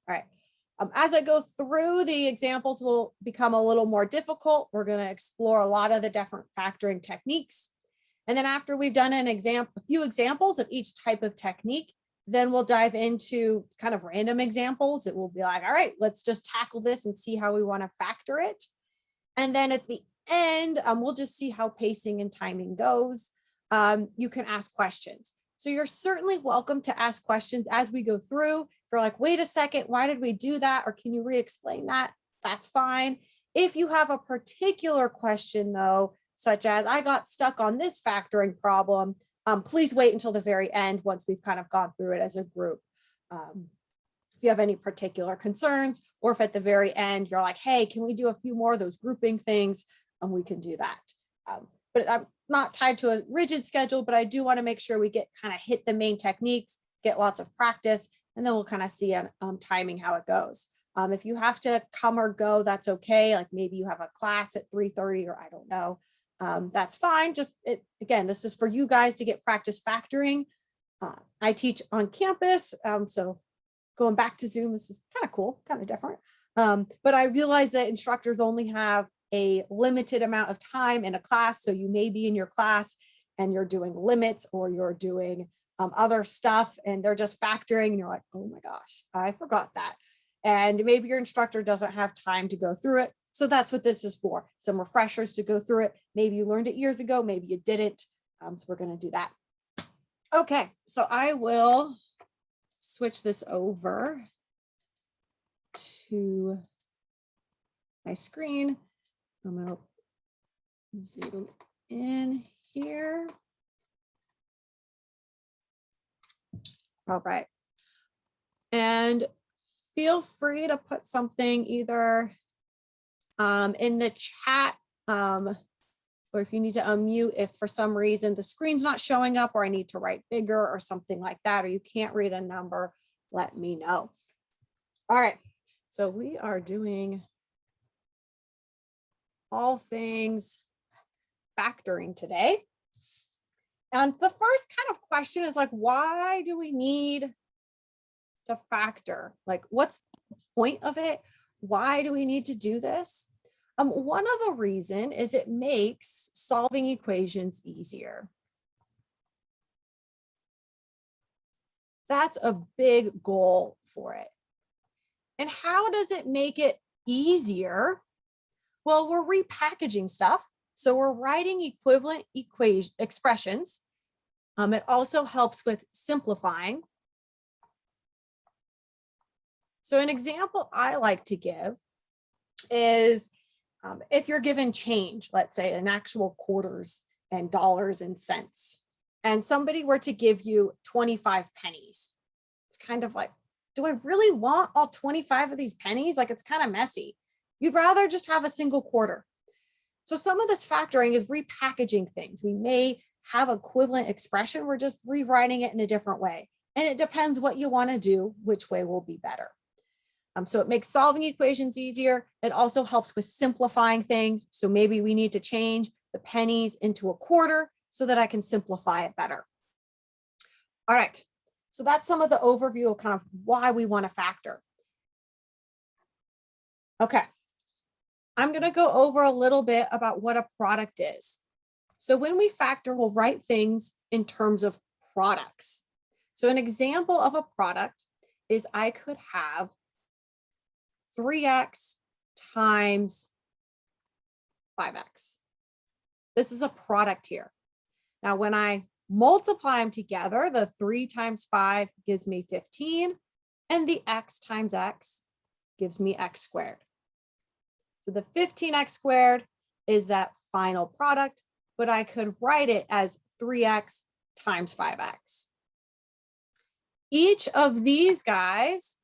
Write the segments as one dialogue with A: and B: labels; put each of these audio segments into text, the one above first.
A: All right. As I go through, the examples will become a little more difficult. We're going to explore a lot of the different factoring techniques. And then after we've done a few examples of each type of technique, then we'll dive into kind of random examples. It will be like, all right, let's just tackle this and see how we want to factor it. And then at the end, we'll just see how pacing and timing goes. You can ask questions. So you're certainly welcome to ask questions as we go through. If you're like, wait a second, why did we do that? Or can you re-explain that? That's fine. If you have a particular question though, such as I got stuck on this factoring problem, please wait until the very end once we've kind of gone through it as a group. If you have any particular concerns, or if at the very end you're like, hey, can we do a few more of those grouping things? We can do that. But I'm not tied to a rigid schedule, but I do want to make sure we get kind of hit the main techniques, get lots of practice, and then we'll kind of see on timing how it goes. If you have to come or go, that's okay. Like maybe you have a class at 3:30 or I don't know. That's fine. Again, this is for you guys to get practice factoring. I teach on campus, so going back to Zoom, this is kind of cool, kind of different. But I realize that instructors only have a limited amount of time in a class. So you may be in your class and you're doing limits or you're doing other stuff and they're just factoring and you're like, oh my gosh, I forgot that. And maybe your instructor doesn't have time to go through it. So that's what this is for, some refreshers to go through it. Maybe you learned it years ago, maybe you didn't. So we're going to do that. Okay, so I will switch this over to my screen. I'm going to zoom in here. All right. And feel free to put something either in the chat, or if you need to unmute, if for some reason the screen's not showing up or I need to write bigger or something like that, or you can't read a number, let me know. All right. So we are doing all things factoring today. And the first kind of question is like, why do we need to factor? Like, what's the point of it? Why do we need to do this? One of the reasons is it makes solving equations easier. That's a big goal for it. And how does it make it easier? Well, we're repackaging stuff. So we're writing equivalent expressions. It also helps with simplifying. So an example I like to give is if you're given change, let's say in actual quarters and dollars and cents, and somebody were to give you 25 pennies, it's kind of like, do I really want all 25 of these pennies? Like, it's kind of messy. You'd rather just have a single quarter. So some of this factoring is repackaging things. We may have equivalent expression. We're just rewriting it in a different way. And it depends what you want to do, which way will be better. So it makes solving equations easier. It also helps with simplifying things. So maybe we need to change the pennies into a quarter so that I can simplify it better. All right. So that's some of the overview of kind of why we want to factor. Okay. I'm going to go over a little bit about what a product is. So when we factor, we'll write things in terms of products. So an example of a product is I could have 3x times 5x. This is a product here. Now, when I multiply them together, the 3 times 5 gives me 15, and the x times x gives me x squared. So the 15x squared is that final product, but I could write it as 3x times 5x. Each of these guys,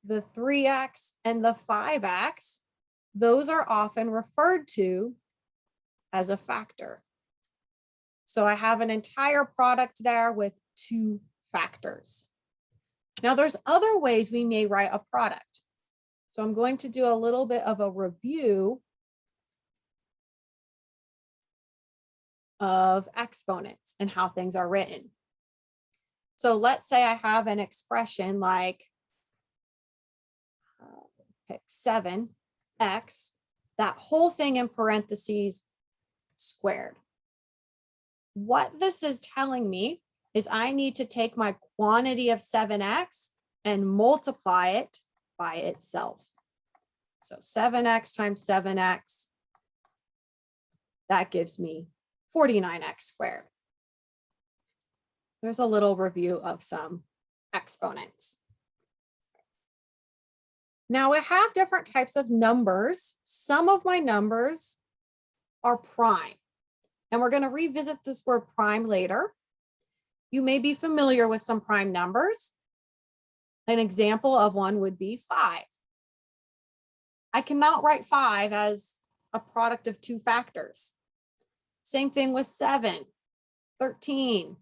A: the 3x and the 5x, those are often referred to as a factor. So I have an entire product there with 2 factors. Now there's other ways we may write a product. So I'm going to do a little bit of a review of exponents and how things are written. So let's say I have an expression like pick 7x, that whole thing in parentheses squared. What this is telling me is I need to take my quantity of 7x and multiply it by itself. So 7x times 7x, that gives me 49x squared. There's a little review of some exponents. Now we have different types of numbers. Some of my numbers are prime, and we're going to revisit this word prime later. You may be familiar with some prime numbers. An example of one would be 5. I cannot write 5 as a product of two factors. Same thing with 7, 13.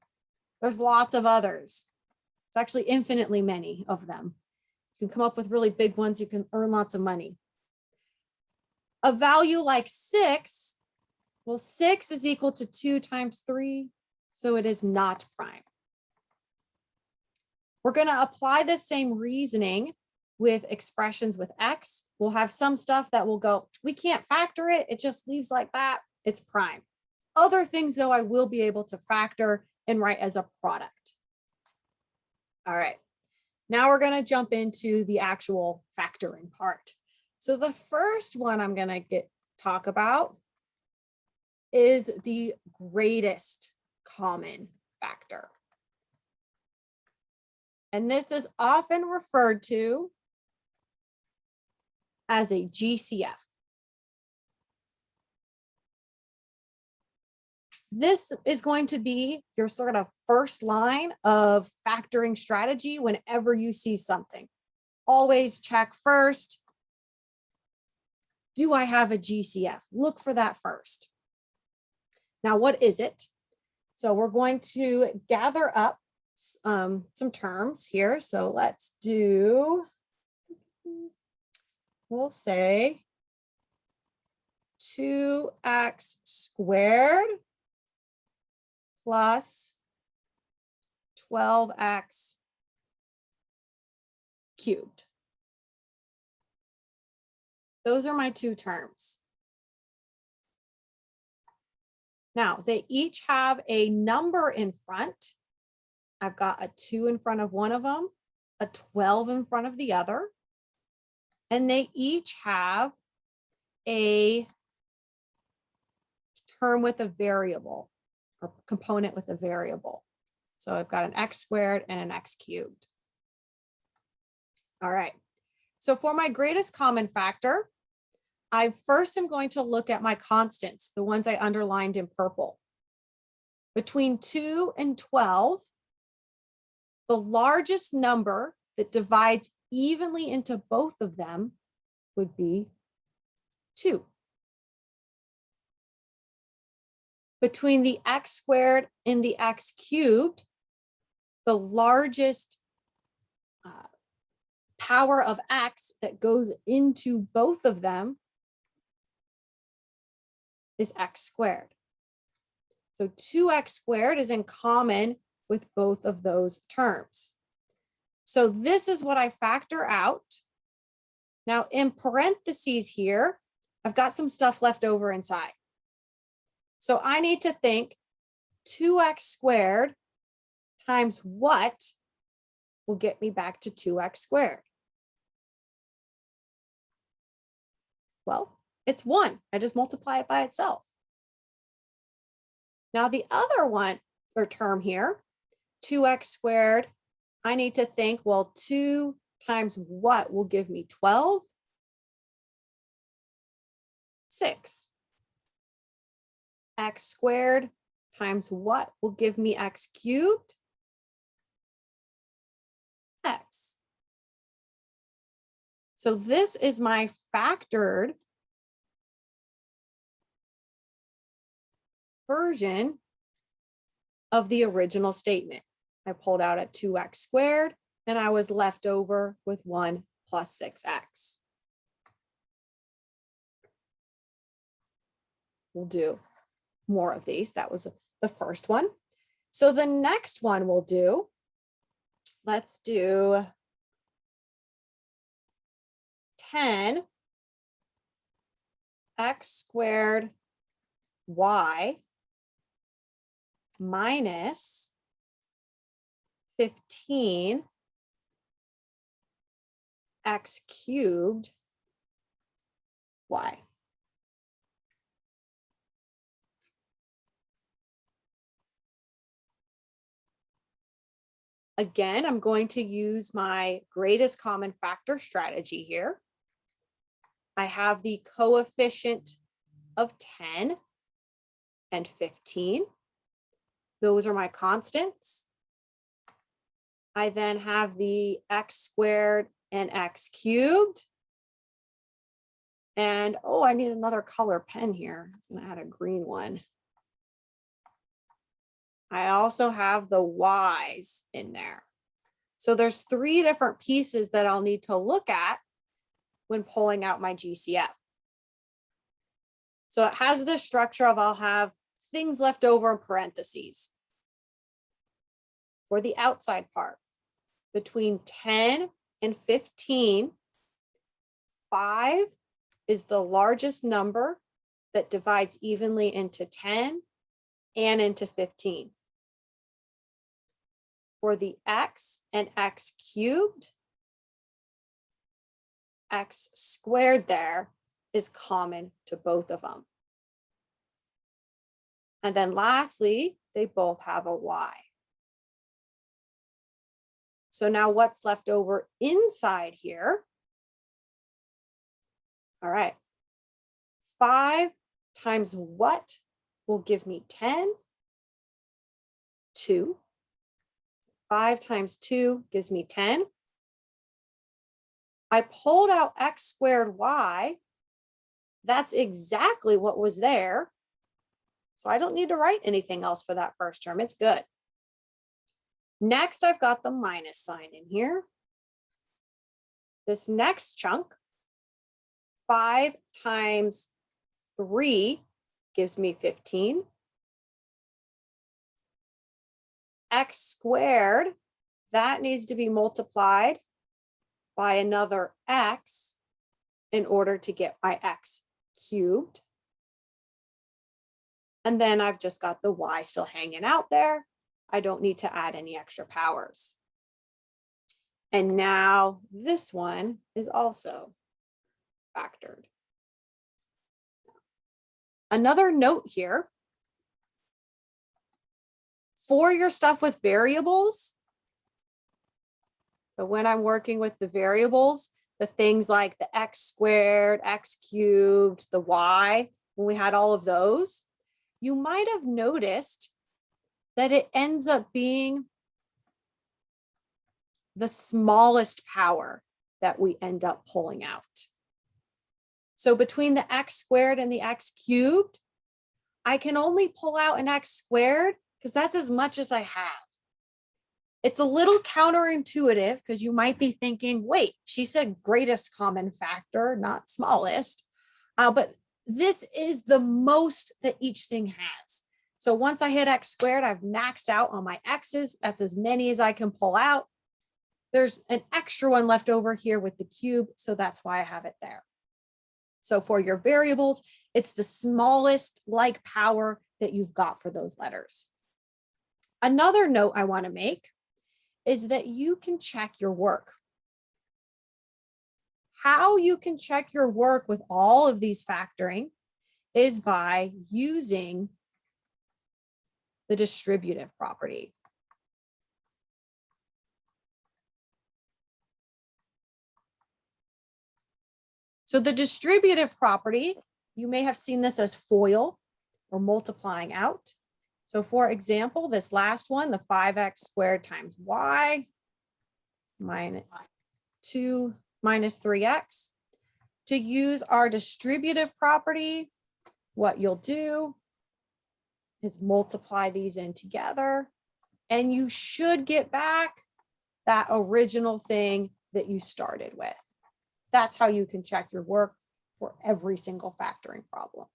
A: There's lots of others. It's actually infinitely many of them. You can come up with really big ones. You can earn lots of money. A value like 6, well, 6 is equal to 2 times 3, so it is not prime. We're going to apply the same reasoning with expressions with x. We'll have some stuff that will go, we can't factor it. It just leaves like that. It's prime. Other things, though, I will be able to factor and write as a product. All right. Now we're going to jump into the actual factoring part. So the first one I'm going to talk about is the greatest common factor. And this is often referred to as a GCF. This is going to be your sort of first line of factoring strategy whenever you see something. Always check first. Do I have a GCF? Look for that first. Now, what is it? So we're going to gather up some terms here. So let's do, we'll say 2x squared plus 12x cubed. Those are my two terms. Now, they each have a number in front. I've got a 2 in front of one of them, a 12 in front of the other, and they each have a term with a variable or component with a variable. So I've got an x squared and an x cubed. All right. So for my greatest common factor, I first am going to look at my constants, the ones I underlined in purple. Between 2 and 12, the largest number that divides evenly into both of them would be 2. Between the x squared and the x cubed, the largest power of x that goes into both of them is x squared. So 2x squared is in common with both of those terms. So this is what I factor out. Now in parentheses here, I've got some stuff left over inside. So I need to think 2x squared times what will get me back to 2x squared? Well, it's 1. I just multiply it by itself. Now the other one or term here, 2x squared, I need to think, well, 2 times what will give me 12? 6. X squared times what will give me x cubed? X. So this is my factored version of the original statement. I pulled out at 2x squared and I was left over with 1 plus 6x. We'll do more of these. That was the first one. So the next one we'll do, let's do 10 x squared y minus 15 x cubed y. Again, I'm going to use my greatest common factor strategy here. I have the coefficient of 10 and 15. Those are my constants. I then have the x squared and x cubed. And oh, I need another color pen here. I'm going to add a green one. I also have the y's in there. So there's 3 different pieces that I'll need to look at when pulling out my GCF. So it has this structure of I'll have things left over in parentheses. For the outside part, between 10 and 15, 5 is the largest number that divides evenly into 10 and into 15. For the x and x cubed, x squared there is common to both of them. And then lastly, they both have a y. So now what's left over inside here? All right, 5 times what will give me 10? 2. 5 times 2 gives me 10. I pulled out x squared y. That's exactly what was there. So I don't need to write anything else for that first term. It's good. Next, I've got the minus sign in here. This next chunk, 5 times 3 gives me 15. X squared, that needs to be multiplied by another x in order to get my x cubed. And then I've just got the y still hanging out there. I don't need to add any extra powers. And now this one is also factored. Another note here, for your stuff with variables, so when I'm working with the variables, the things like the x squared, x cubed, the y, when we had all of those, you might have noticed that it ends up being the smallest power that we end up pulling out. So between the x squared and the x cubed, I can only pull out an x squared because that's as much as I have. It's a little counterintuitive because you might be thinking, wait, she said greatest common factor, not smallest. But this is the most that each thing has. So once I hit x squared, I've maxed out on my x's. That's as many as I can pull out. There's an extra one left over here with the cube, so that's why I have it there. So for your variables, it's the smallest like power that you've got for those letters. Another note I want to make is that you can check your work. How you can check your work with all of these factoring is by using the distributive property. So the distributive property, you may have seen this as FOIL or multiplying out. So for example, this last one, the 5x squared times y minus 2 minus 3x. To use our distributive property, what you'll do is multiply these in together, and you should get back that original thing that you started with. That's how you can check your work for every single factoring problem.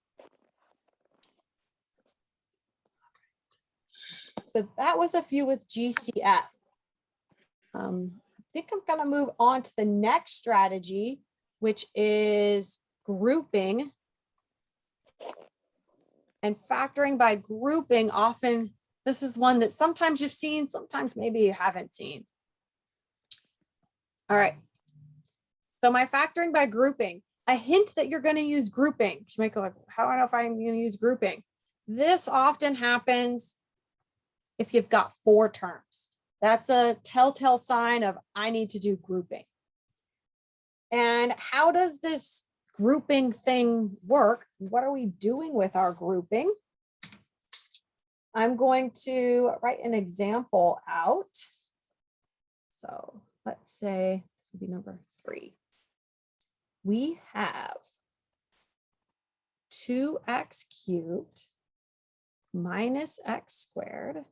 A: So that was a few with GCF. I think I'm going to move on to the next strategy, which is grouping. And factoring by grouping, often this is one that sometimes you've seen, sometimes maybe you haven't seen. All right. So my factoring by grouping, a hint that you're going to use grouping. You might go like, how do I know if I'm going to use grouping? This often happens if you've got 4 terms. That's a telltale sign of I need to do grouping. And how does this grouping thing work? What are we doing with our grouping? I'm going to write an example out. So let's say this would be number 3. We have 2x cubed minus x squared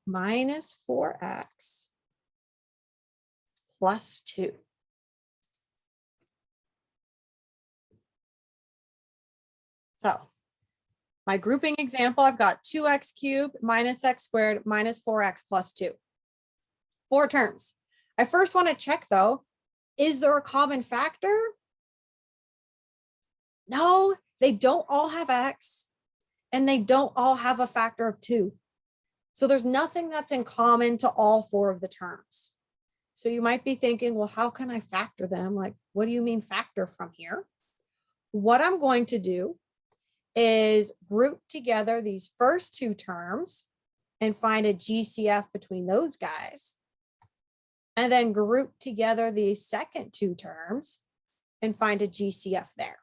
A: minus 4x plus 2. So my grouping example, I've got 2x cubed minus x squared minus 4x plus 2. 4 terms. I first want to check though, is there a common factor? No, they don't all have x and they don't all have a factor of 2. So there's nothing that's in common to all 4 of the terms. So you might be thinking, well, how can I factor them? Like, what do you mean factor from here? What I'm going to do is group together these first 2 terms and find a GCF between those guys. And then group together the second 2 terms and find a GCF there.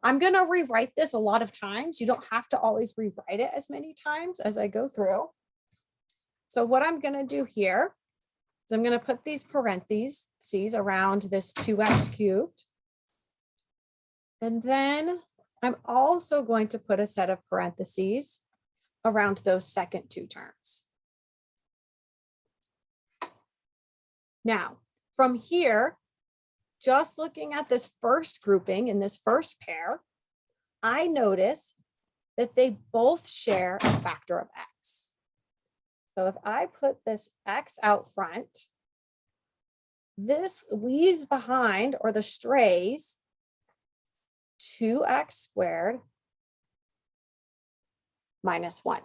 A: I'm going to rewrite this a lot of times. You don't have to always rewrite it as many times as I go through. So what I'm going to do here is I'm going to put these parentheses around this 2x cubed. And then I'm also going to put a set of parentheses around those second 2 terms. Now, from here, just looking at this first grouping in this first pair, I notice that they both share a factor of x. So if I put this x out front, this leaves behind, or the strays, 2x squared minus 1.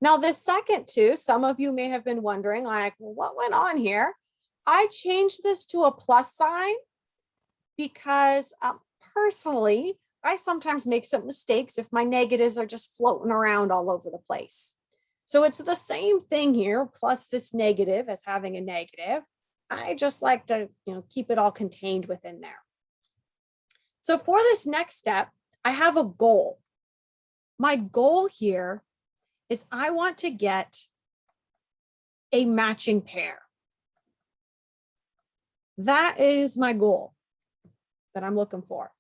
A: Now this second 2, some of you may have been wondering, like, well, what went on here? I changed this to a plus sign because personally, I sometimes make some mistakes if my negatives are just floating around all over the place. So it's the same thing here, plus this negative as having a negative. I just like to, keep it all contained within there. So for this next step, I have a goal. My goal here is I want to get a matching pair. That is my goal that I'm looking for.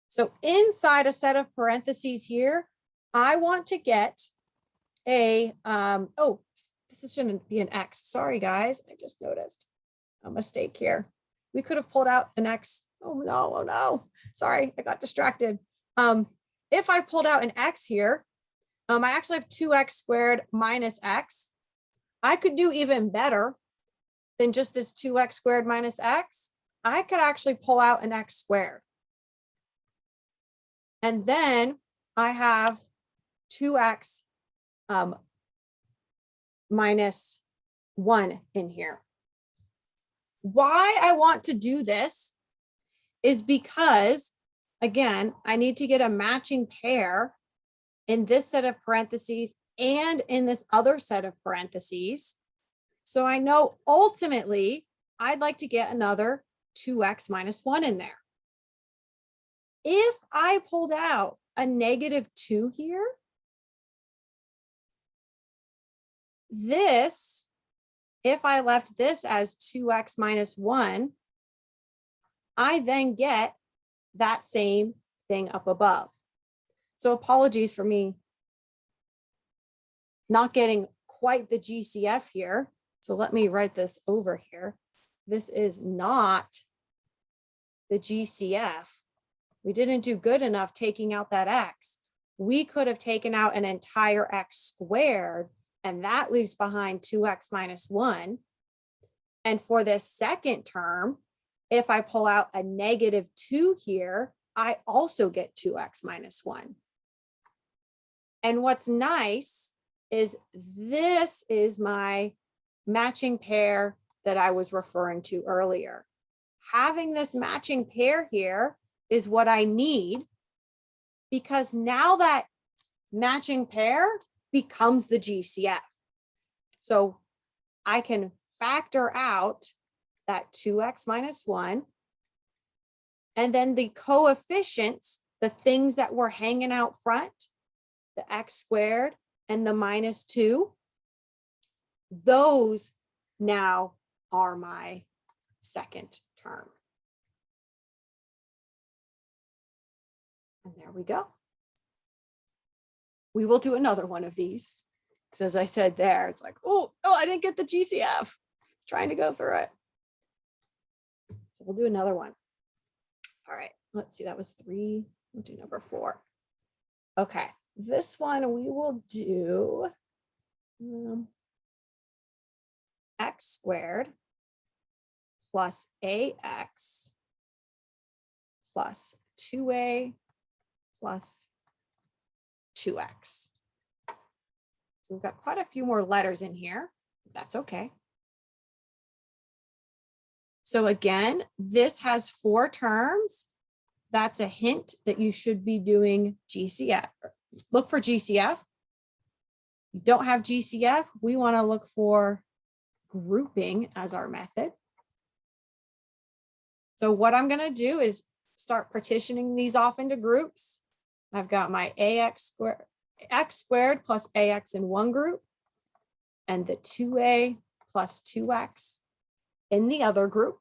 A: So inside a set of parentheses here, I want to get a, this shouldn't be an X. Sorry, guys, I just noticed a mistake here. We could have pulled out an X. Oh no. Sorry, I got distracted. If I pulled out an X here, I actually have 2x squared minus x. I could do even better than just this 2x squared minus x. I could actually pull out an x squared. And then I have 2x minus 1 in here. Why I want to do this is because, again, I need to get a matching pair in this set of parentheses and in this other set of parentheses. So I know ultimately I'd like to get another 2x minus 1 in there. If I pulled out a negative 2 here, this, if I left this as 2x minus 1, I then get that same thing up above. So apologies for me not getting quite the GCF here. So let me write this over here. This is not the GCF. We didn't do good enough taking out that x. We could have taken out an entire x squared, and that leaves behind 2x minus 1. And for this second term, if I pull out a -2 here, I also get 2x minus 1. And what's nice is this is my matching pair that I was referring to earlier. Having this matching pair here is what I need, because now that matching pair becomes the GCF. So I can factor out that 2x minus 1, and then the coefficients, the things that were hanging out front, the x squared and the -2, those now are my second term. And there we go. We will do another one of these, because as I said there, it's like, oh, I didn't get the GCF. Trying to go through it. So we'll do another one. All right, let's see, that was 3. We'll do number 4. Okay, this one we will do x squared plus ax plus 2a plus 2x. So we've got quite a few more letters in here. That's okay. So again, this has 4 terms. That's a hint that you should be doing GCF. Look for GCF. You don't have GCF, we want to look for grouping as our method. So what I'm going to do is start partitioning these off into groups. I've got my x squared plus ax in one group, and the 2a plus 2x in the other group.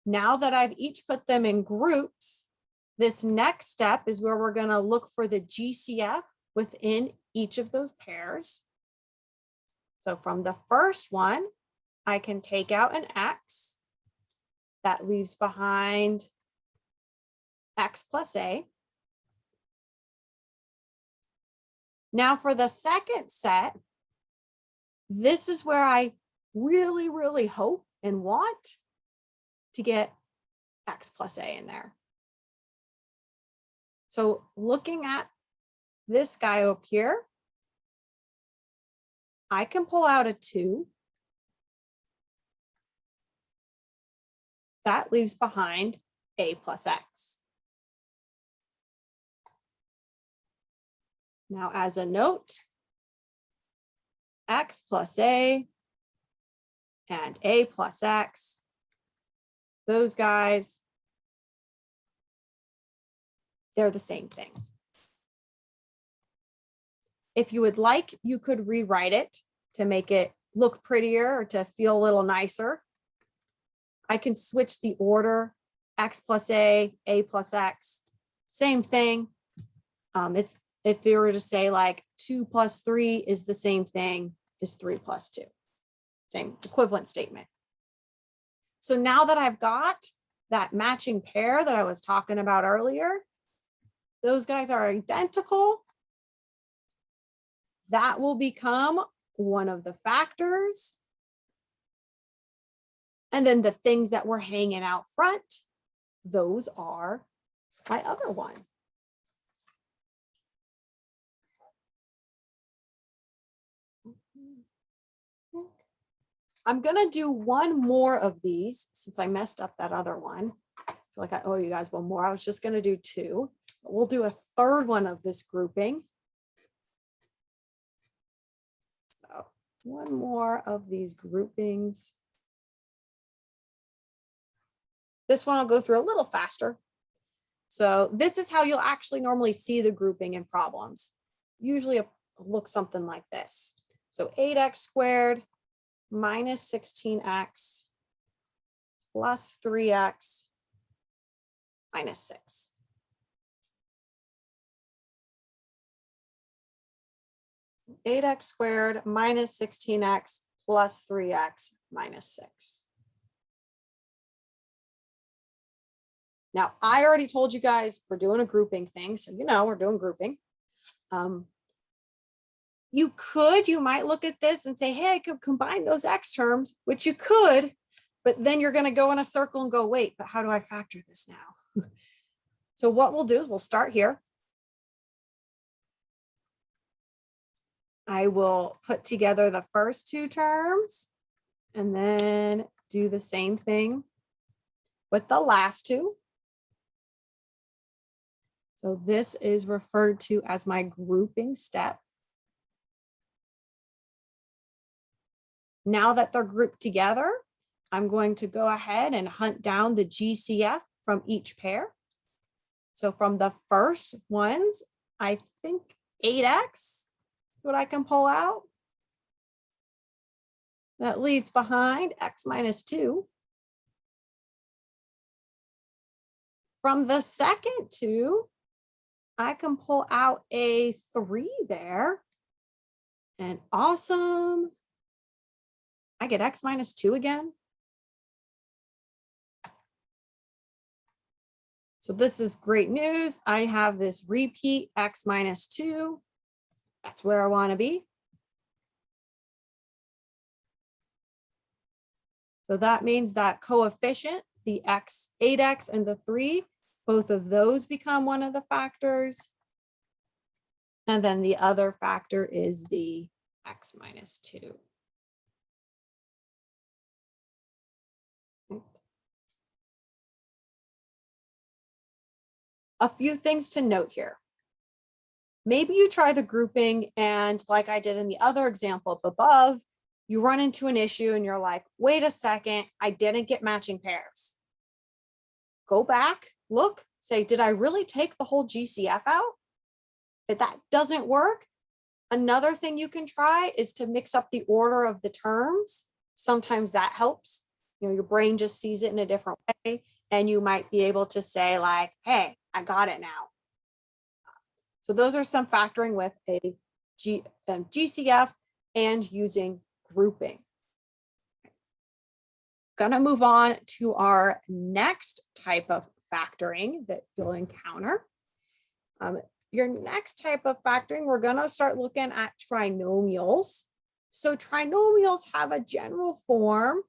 A: Now that I've each put them in groups, this next step is where we're going to look for the GCF within each of those pairs. So from the first one, I can take out an x. That leaves behind x plus a. Now for the second set, this is where I really, really hope and want to get x plus a in there. So looking at this guy up here, I can pull out a 2. That leaves behind a plus x. Now, as a note, x plus a and a plus x, those guys, they're the same thing. If you would like, you could rewrite it to make it look prettier or to feel a little nicer. I can switch the order, x plus a plus x, same thing. It's if you were to say like 2 plus 3 is the same thing as 3 plus 2, same equivalent statement. So now that I've got that matching pair that I was talking about earlier, those guys are identical. That will become one of the factors. And then the things that were hanging out front, those are my other one. I'm gonna do one more of these since I messed up that other one. I feel like I owe you guys one more. I was just gonna do 2, but we'll do a third one of this grouping. So one more of these groupings. This one I'll go through a little faster. So this is how you'll actually normally see the grouping in problems. Usually it looks something like this. So 8x squared minus 16x plus 3x minus 6. So 8x squared minus 16x plus 3x minus 6. Now, I already told you guys we're doing a grouping thing, so you know we're doing grouping. You might look at this and say, hey, I could combine those X terms, which you could, but then you're going to go in a circle and go, wait, but how do I factor this now? So what we'll do is we'll start here. I will put together the first two terms and then do the same thing with the last two. So this is referred to as my grouping step. Now that they're grouped together, I'm going to go ahead and hunt down the GCF from each pair. So from the first ones, I think 8x is what I can pull out. That leaves behind x minus 2. From the second two, I can pull out a 3 there. And awesome. I get x minus 2 again. So this is great news. I have this repeat x minus 2. That's where I want to be. So that means that coefficient, the 8x and the 3, both of those become one of the factors. And then the other factor is the x minus 2. A few things to note here. Maybe you try the grouping and like I did in the other example up above, you run into an issue and you're like, wait a second, I didn't get matching pairs. Go back, look, say, did I really take the whole GCF out? If that doesn't work, another thing you can try is to mix up the order of the terms. Sometimes that helps. You know, your brain just sees it in a different way. And you might be able to say like, hey, I got it now. So those are some factoring with a GCF and using grouping. Gonna move on to our next type of factoring that you'll encounter. Your next type of factoring, we're gonna start looking at trinomials. So trinomials have a general form,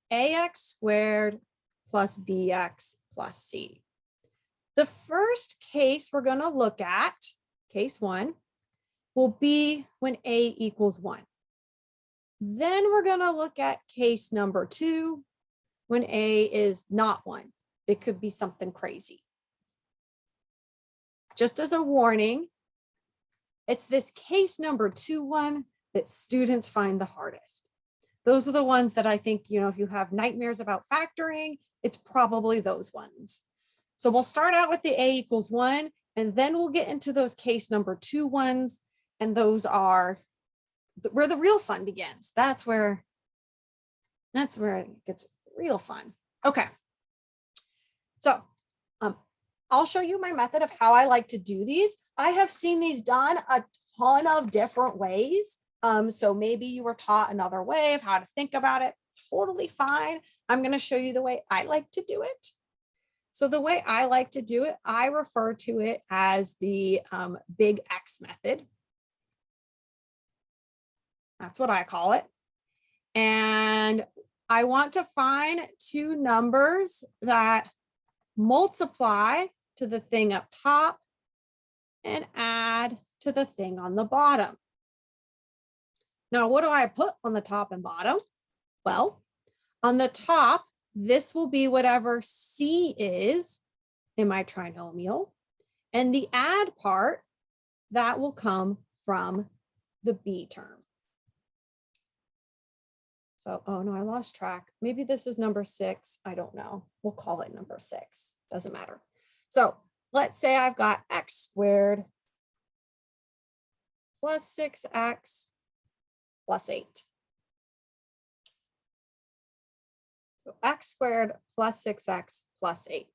A: ax squared plus bx plus c. The first case we're going to look at, case 1, will be when a equals 1. Then we're going to look at case number 2, when a is not 1. It could be something crazy. Just as a warning, it's this case number 2 one that students find the hardest. Those are the ones that I think, you know, if you have nightmares about factoring, it's probably those ones. So we'll start out with the a equals 1, and then we'll get into those case number 2 ones. And those are where the real fun begins. That's where it gets real fun. Okay. So I'll show you my method of how I like to do these. I have seen these done a ton of different ways. So maybe you were taught another way of how to think about it. Totally fine. I'm going to show you the way I like to do it. So the way I like to do it, I refer to it as the big X method. That's what I call it. And I want to find two numbers that multiply to the thing up top and add to the thing on the bottom. Now, what do I put on the top and bottom? Well, on the top, this will be whatever C is in my trinomial. And the add part, that will come from the B term. So, oh no, I lost track. Maybe this is number 6. I don't know. We'll call it number 6. Doesn't matter. So let's say I've got x squared plus 6x plus 8. So x squared plus 6x plus 8.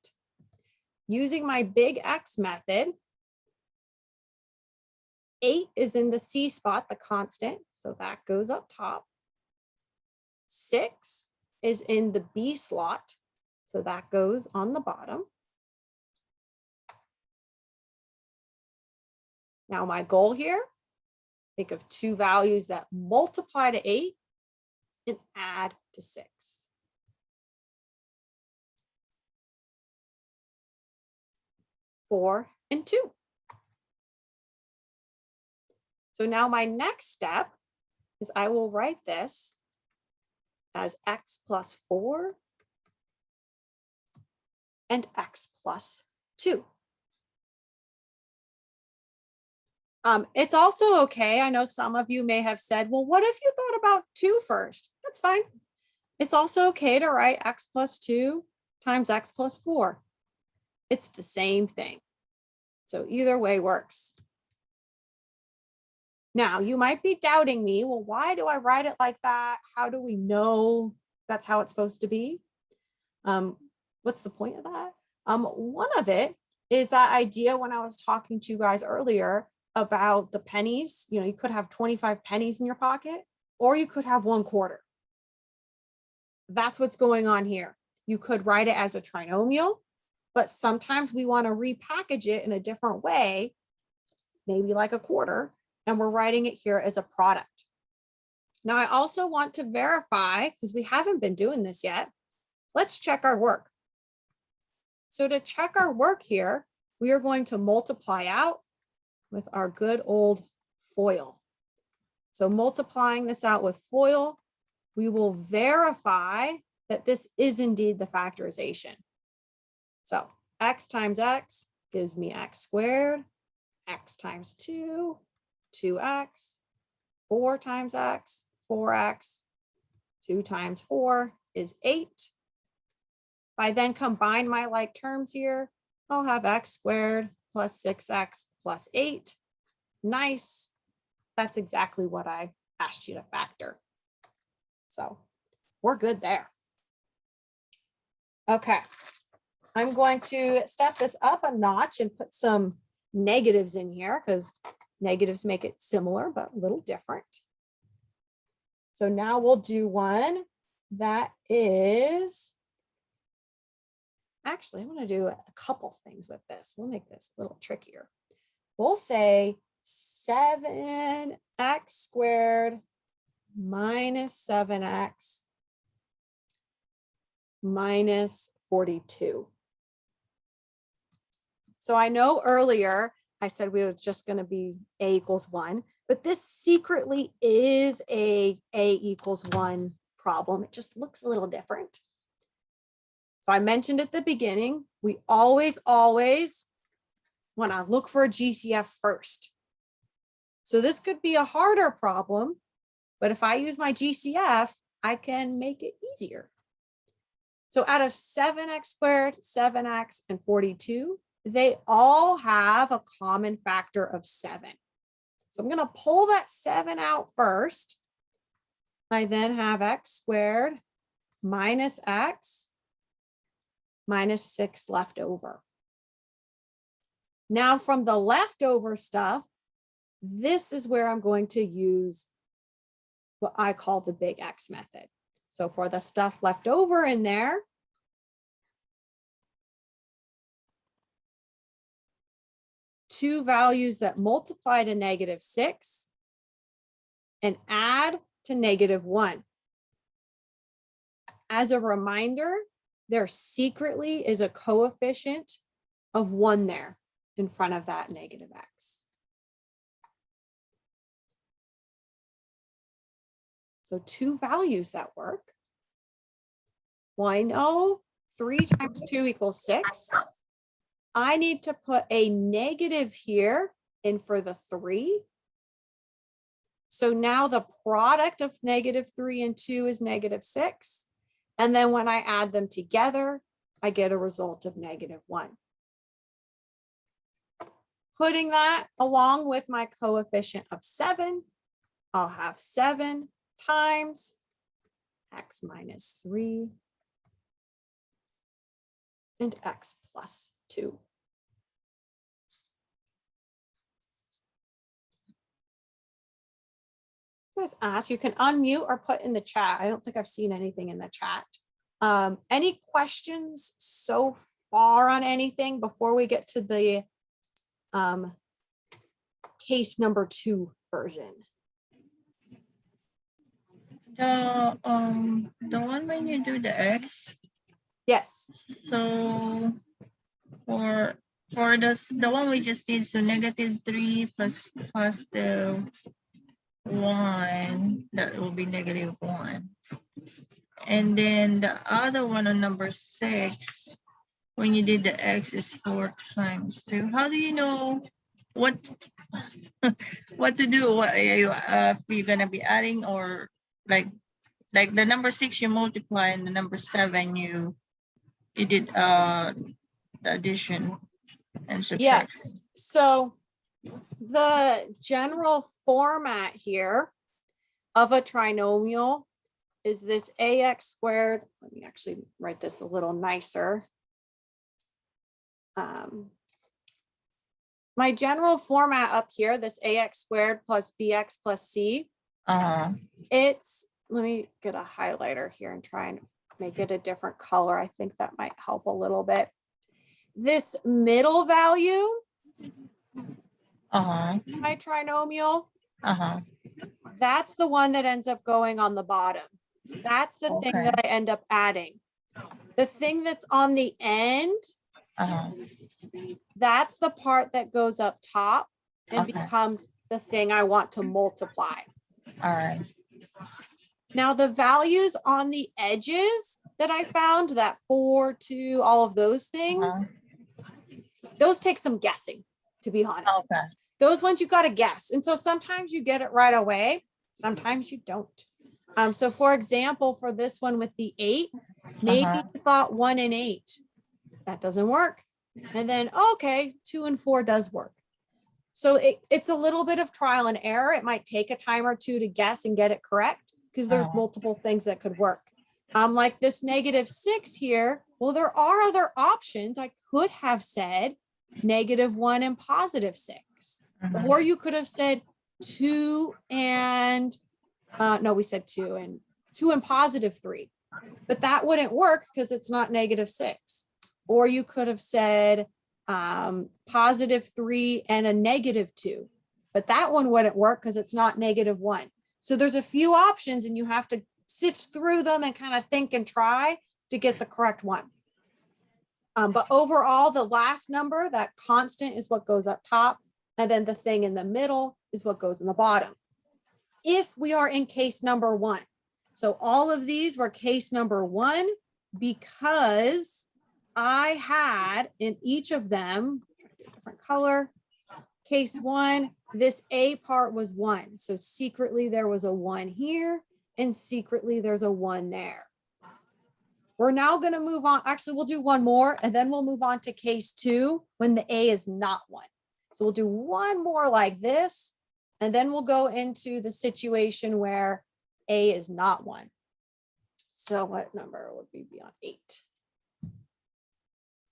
A: Using my big X method, 8 is in the C spot, the constant, so that goes up top. 6 is in the B slot, so that goes on the bottom. Now my goal here Think of two values that multiply to 8 and add to 6. Four and 2. So now my next step is I will write this as x plus 4 and x plus 2. It's also okay. I know some of you may have said, well, what if you thought about 2 first? That's fine. It's also okay to write x plus 2 times x plus 4. It's the same thing. So either way works. Now, you might be doubting me. Well, why do I write it like that? How do we know that's how it's supposed to be? What's the point of that? One of it is that idea when I was talking to you guys earlier about the pennies. You know, you could have 25 pennies in your pocket, or you could have 1 quarter. That's what's going on here. You could write it as a trinomial, but sometimes we want to repackage it in a different way, maybe like a quarter, and we're writing it here as a product. Now, I also want to verify, because we haven't been doing this yet, let's check our work. So to check our work here, we are going to multiply out with our good old FOIL. So multiplying this out with FOIL, we will verify that this is indeed the factorization. So x times x gives me x squared, x times 2, 2x, 4 times x, 4x, 2 times 4 is 8. If I then combine my like terms here, I'll have x squared plus 6x plus 8. Nice. That's exactly what I asked you to factor. So we're good there. Okay. I'm going to step this up a notch and put some negatives in here because negatives make it similar but a little different. So now we'll do one that is, actually, I'm going to do a couple things with this. We'll make this a little trickier. We'll say 7x squared minus 7x minus 42. So I know earlier I said we were just going to be a equals 1, but this secretly is a equals 1 problem. It just looks a little different. So I mentioned at the beginning, we always want to look for a GCF first. So this could be a harder problem, but if I use my GCF, I can make it easier. So out of 7x squared, 7x, and 42, they all have a common factor of 7. So I'm going to pull that 7 out first. I then have x squared minus x minus 6 left over. Now from the leftover stuff, this is where I'm going to use what I call the big X method. So for the stuff left over in there, two values that multiply to -6 and add to -1. As a reminder, there secretly is a coefficient of 1 there in front of that -x. So two values that work. Well, I know 3 times 2 equals 6. I need to put a negative here in for the 3. So now the product of -3 and 2 is -6. And then when I add them together, I get a result of -1. Putting that along with my coefficient of 7, I'll have 7 times x minus 3 and x plus 2. Guys ask, you can unmute or put in the chat. I don't think I've seen anything in the chat. Any questions so far on anything before we get to the case number 2 version?
B: The one when you do the x.
A: Yes.
B: So for the one we just did, so -3 plus the 1, that will be -1. And then the other one on number 6, when you did the x is 4 times 2. How do you know what what to do? What are you if you're gonna be adding, or like the number 6 you multiply, and the number 7 you did the addition and subtraction?
A: Yes. So the general format here of a trinomial is this ax squared. Let me actually write this a little nicer. My general format up here, this ax squared plus bx plus c, it's, let me get a highlighter here and try and make it a different color. I think that might help a little bit. This middle value, my trinomial, that's the one that ends up going on the bottom. That's the thing that I end up adding. The thing that's on the end, that's the part that goes up top and becomes the thing I want to multiply.
B: All right.
A: Now the values on the edges that I found, that 4, 2, all of those things, those take some guessing, to be honest. Those ones you got to guess. And so sometimes you get it right away. Sometimes you don't. So for example, for this one with the 8, maybe you thought 1 and 8. That doesn't work. And then, okay, 2 and 4 does work. So it's a little bit of trial and error. It might take a time or two to guess and get it correct, because there's multiple things that could work. Like this -6 here. Well, there are other options. I could have said -1 and +6. Or you could have said 2 and, no, we said 2 and +3. But that wouldn't work because it's not -6. Or you could have said +3 and a -2. But that one wouldn't work because it's not -1. So there's a few options and you have to sift through them and kind of think and try to get the correct one. But overall, the last number, that constant, is what goes up top. And then the thing in the middle is what goes in the bottom. If we are in case number 1. So all of these were case number 1 because I had in each of them, different color, case 1, this A part was 1. So secretly there was a 1 here and secretly there's a 1 there. We're now going to move on. Actually, we'll do one more and then we'll move on to case 2 when the A is not 1. So we'll do one more like this, and then we'll go into the situation where A is not 1. So what number would be beyond 8?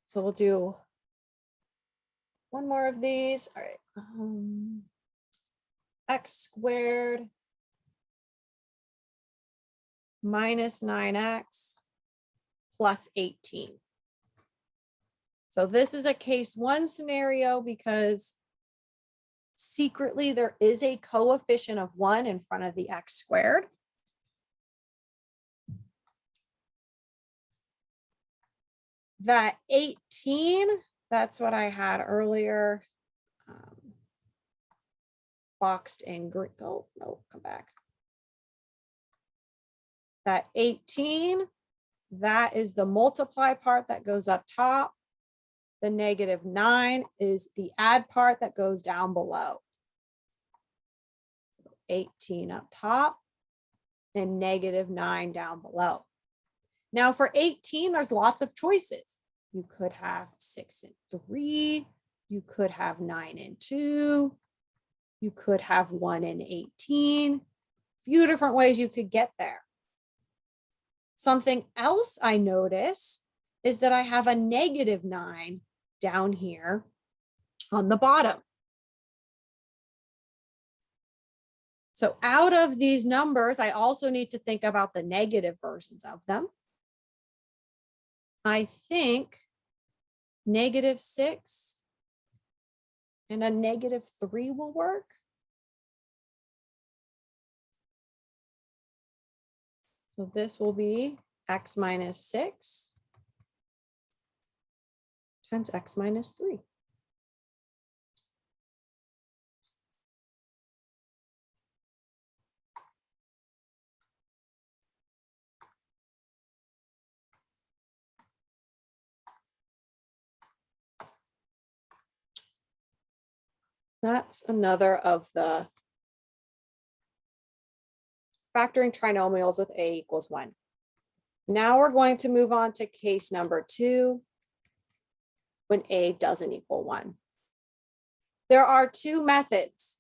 A: So we'll do one more of these. All right. X squared minus 9x plus 18. So this is a case 1 scenario because secretly there is a coefficient of 1 in front of the x squared. That 18, that's what I had earlier. Boxed in green. Oh, no, come back. That 18, that is the multiply part that goes up top. The -9 is the add part that goes down below. 18 up top and -9 down below. Now for 18, there's lots of choices. You could have 6 and 3. You could have 9 and 2. You could have 1 and 18. A few different ways you could get there. Something else I notice is that I have a -9 down here on the bottom. So out of these numbers, I also need to think about the negative versions of them. I think -6 And a -3 will work. So this will be x minus 6 times x minus 3. That's another of the factoring trinomials with a equals 1. Now we're going to move on to case number 2, when a doesn't equal 1. There are two methods.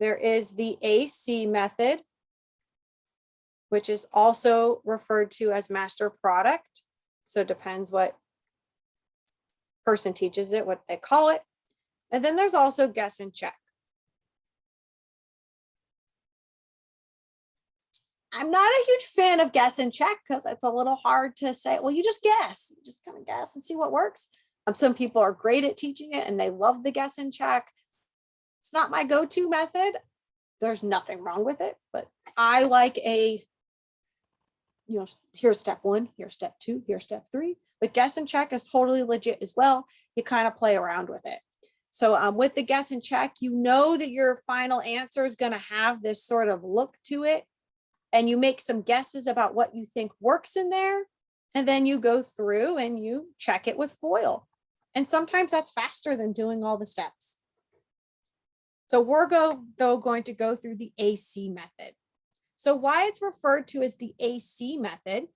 A: There is the AC method, which is also referred to as master product. So it depends what person teaches it, what they call it. And then there's also guess and check. I'm not a huge fan of guess and check because it's a little hard to say, well, you just guess, just kind of guess and see what works. Some people are great at teaching it and they love the guess and check. It's not my go-to method. There's nothing wrong with it, but I like here's step 1, here's step 2, here's step 3. But guess and check is totally legit as well. You kind of play around with it. So with the guess and check, you know that your final answer is going to have this sort of look to it. And you make some guesses about what you think works in there. And then you go through and you check it with FOIL. And sometimes that's faster than doing all the steps. So we're going to go through the AC method. So why it's referred to as the AC method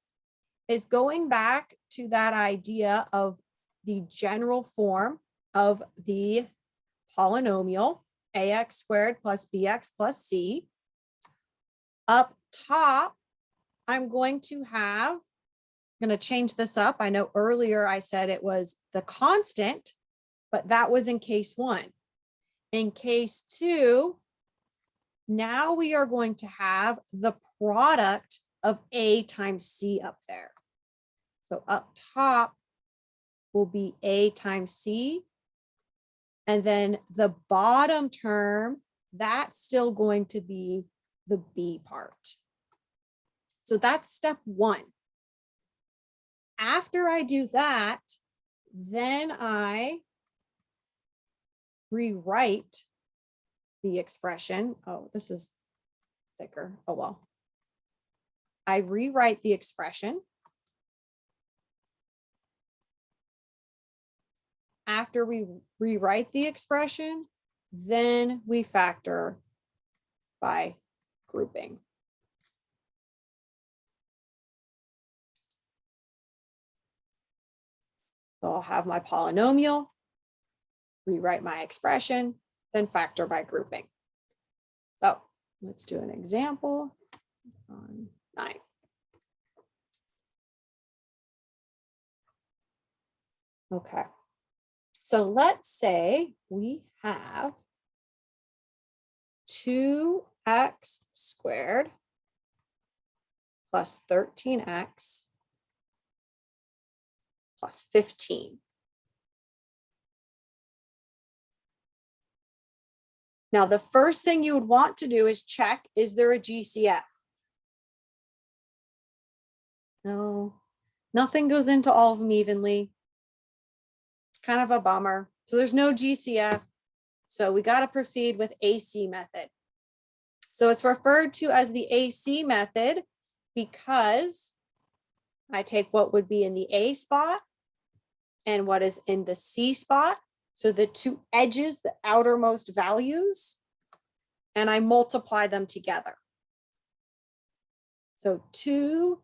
A: is going back to that idea of the general form of the polynomial ax squared plus bx plus c. Up top, I'm going to change this up. I know earlier I said it was the constant, but that was in case 1. In case 2, now we are going to have the product of A times C up there. So up top will be A times C. And then the bottom term, that's still going to be the B part. So that's step 1. After I do that, then I rewrite the expression. Oh, this is thicker. Oh, well. I rewrite the expression. After we rewrite the expression, then we factor by grouping. So I'll have my polynomial, rewrite my expression, then factor by grouping. So let's do an example on 9. Okay. So let's say we have 2x squared plus 13x plus 15. Now, the first thing you would want to do is check, is there a GCF? No, nothing goes into all of them evenly. It's kind of a bummer. So there's no GCF. So we got to proceed with AC method. So it's referred to as the AC method because I take what would be in the A spot and what is in the C spot. So the two edges, the outermost values, and I multiply them together. So 2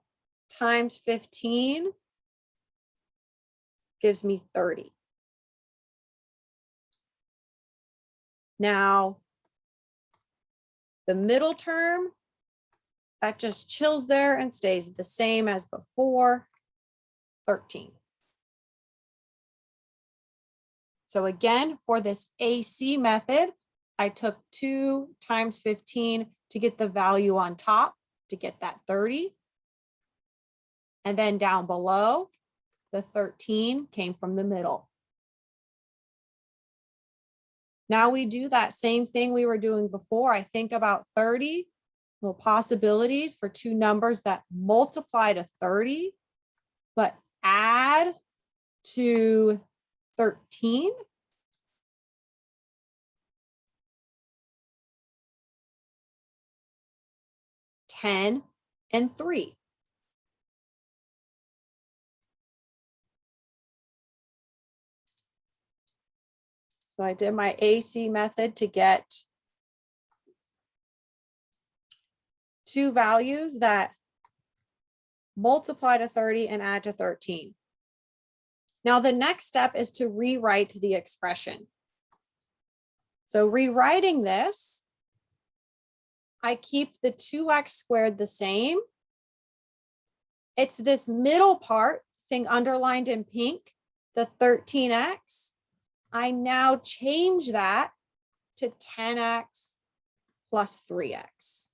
A: times 15 gives me 30. Now, the middle term, that just chills there and stays the same as before, 13. So again, for this AC method, I took 2 times 15 to get the value on top to get that 30. And then down below, the 13 came from the middle. Now we do that same thing we were doing before. I think about 30 well, possibilities for two numbers that multiply to 30, but add to 13. $10 and $3. So I did my AC method to get two values that multiply to 30 and add to 13. Now the next step is to rewrite the expression. So rewriting this, I keep the 2x squared the same. It's this middle part, thing underlined in pink, the 13x. I now change that to 10x plus 3x.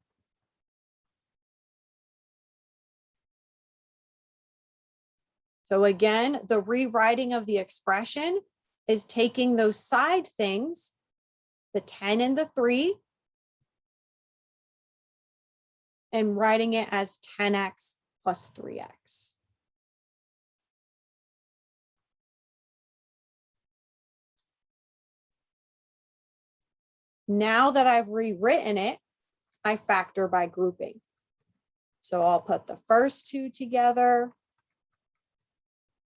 A: So again, the rewriting of the expression is taking those side things, the 10 and the 3, and writing it as 10x plus 3x. Now that I've rewritten it, I factor by grouping. So I'll put the first two together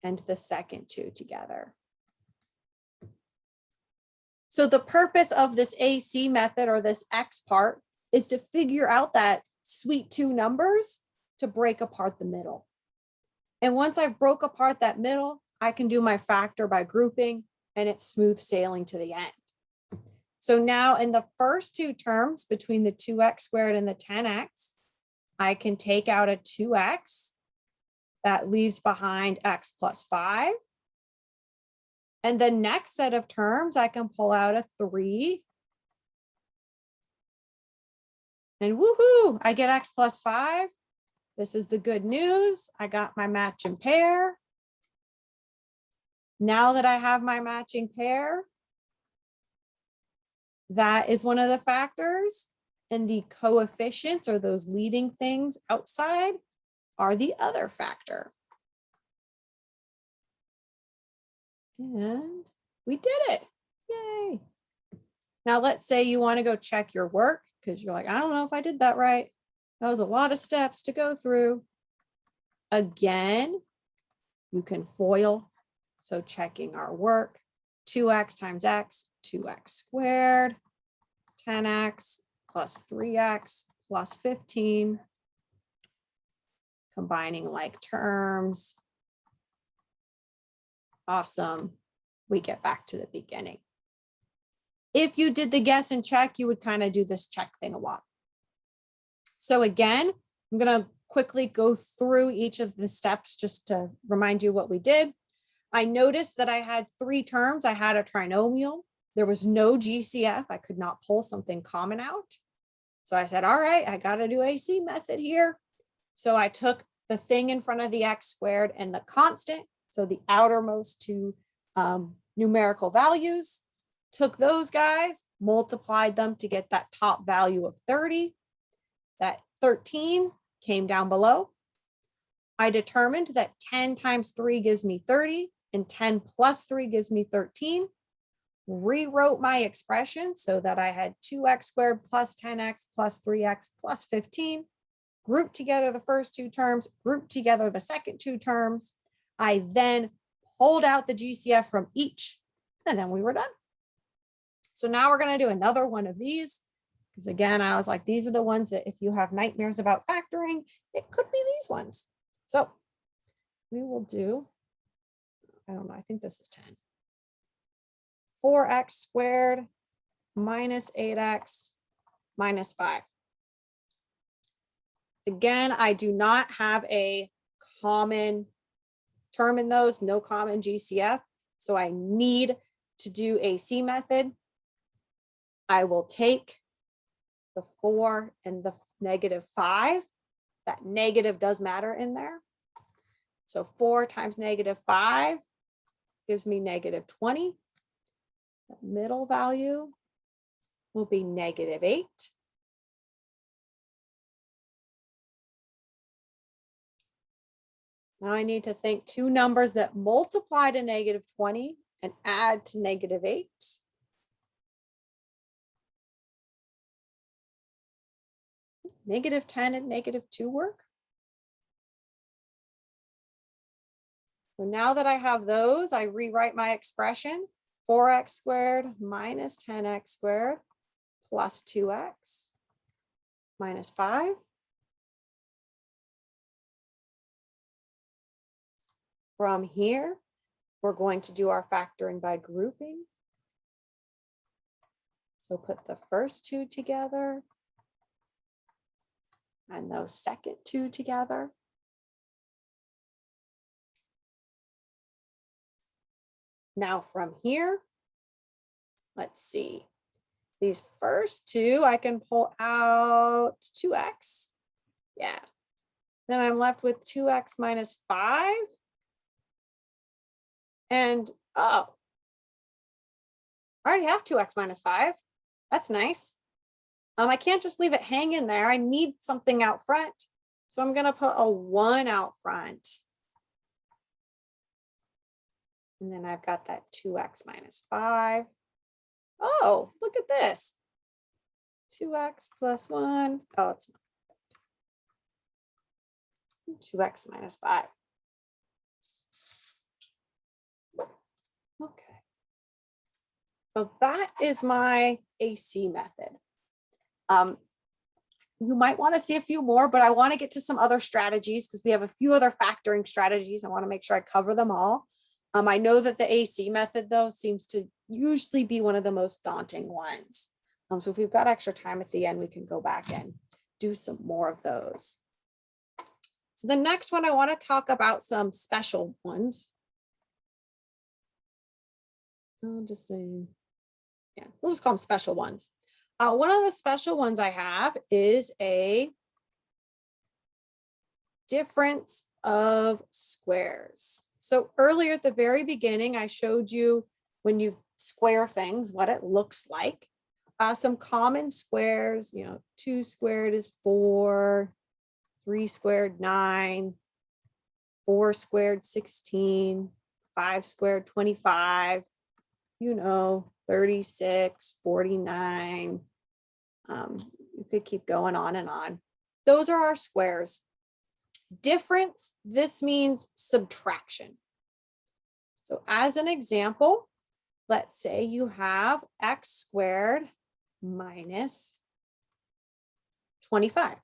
A: and the second two together. So the purpose of this AC method, or this X part, is to figure out that sweet two numbers to break apart the middle. And once I've broke apart that middle, I can do my factor by grouping, and it's smooth sailing to the end. So now in the first two terms between the 2x squared and the 10x, I can take out a 2x. That leaves behind x plus 5. And the next set of terms, I can pull out a 3. And woohoo, I get x plus 5. This is the good news. I got my matching pair. Now that I have my matching pair, that is one of the factors. And the coefficients, or those leading things outside, are the other factor. And we did it. Yay. Now let's say you want to go check your work because you're like, I don't know if I did that right. That was a lot of steps to go through. Again, you can FOIL. So checking our work, 2x times x, 2x squared, 10x plus 3x plus 15. Combining like terms. Awesome. We get back to the beginning. If you did the guess and check, you would kind of do this check thing a lot. So again, I'm going to quickly go through each of the steps just to remind you what we did. I noticed that I had 3 terms. I had a trinomial. There was no GCF. I could not pull something common out. So I said, all right, I got to do AC method here. So I took the thing in front of the x squared and the constant, so the outermost two numerical values, took those guys, multiplied them to get that top value of 30. That 13 came down below. I determined that 10 times 3 gives me 30, and 10 plus 3 gives me 13. Rewrote my expression so that I had 2x squared plus 10x plus 3x plus 15. Grouped together the first two terms, grouped together the second two terms. I then pulled out the GCF from each, and then we were done. So now we're going to do another one of these, because again, I was like, these are the ones that if you have nightmares about factoring, it could be these ones. So we will do, I don't know, I think this is 10. 4x squared minus 8x minus 5. Again, I do not have a common term in those, no common GCF. So I need to do AC method. I will take the 4 and the -5. That negative does matter in there. So 4 times -5 gives me -20. The middle value will be -8. Now I need to think two numbers that multiply to -20 and add to -8. -10 and -2 work. So now that I have those, I rewrite my expression. 4x squared minus 10x squared plus 2x minus 5. From here, we're going to do our factoring by grouping. So put the first two together and those second two together. Now from here, let's see. These first two, I can pull out 2x. Yeah. Then I'm left with 2x minus 5. And, oh, I already have 2x minus 5. That's nice. I can't just leave it hanging there. I need something out front. So I'm going to put a 1 out front. And then I've got that 2x minus 5. Oh, look at this. 2x plus 1. Oh, it's not. 2x minus 5. Okay. So that is my AC method. You might want to see a few more, but I want to get to some other strategies because we have a few other factoring strategies. I want to make sure I cover them all. I know that the AC method, though, seems to usually be one of the most daunting ones. So if we've got extra time at the end, we can go back and do some more of those. So the next one, I want to talk about some special ones. I'll just say, yeah, we'll just call them special ones. One of the special ones I have is a difference of squares. So earlier at the very beginning, I showed you when you square things, what it looks like. Some common squares, 2 squared is 4, 3 squared 9, 4 squared 16, 5 squared 25, 36, 49. You could keep going on and on. Those are our squares. Difference, this means subtraction. So as an example, let's say you have x squared minus 25.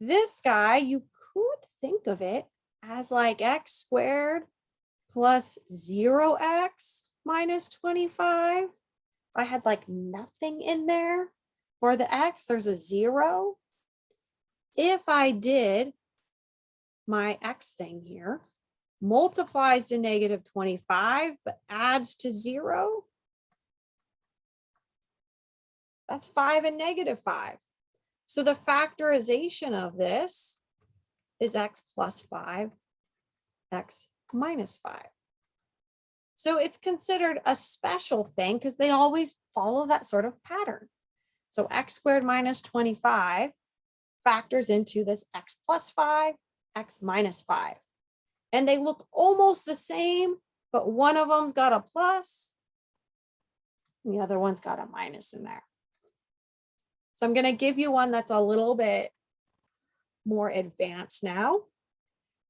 A: This guy, you could think of it as like x squared plus 0x minus 25. If I had like nothing in there for the x, there's a 0. If I did my x thing here, multiplies to -25, but adds to 0, that's 5 and -5. So the factorization of this is x plus 5, x minus 5. So it's considered a special thing because they always follow that sort of pattern. So x squared minus 25 factors into this x plus 5, x minus 5. And they look almost the same, but one of them's got a plus, and the other one's got a minus in there. So I'm going to give you one that's a little bit more advanced now.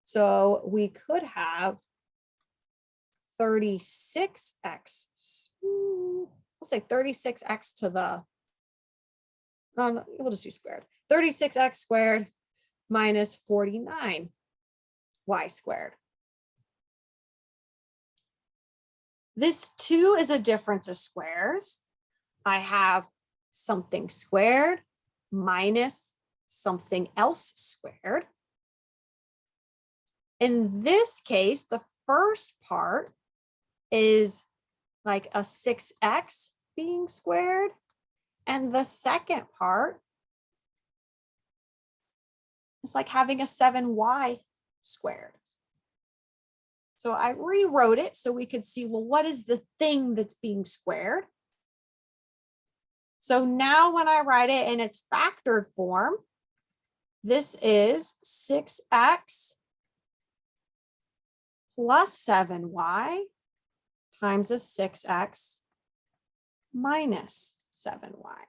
A: So we could have 36x, let's say 36x to the, no, we'll just do squared. 36x squared minus 49y squared. This too is a difference of squares. I have something squared minus something else squared. In this case, the first part is like a 6x being squared, and the second part is like having a 7y squared. So I rewrote it so we could see, well, what is the thing that's being squared? So now when I write it in its factored form, this is 6x plus 7y times a 6x minus 7y.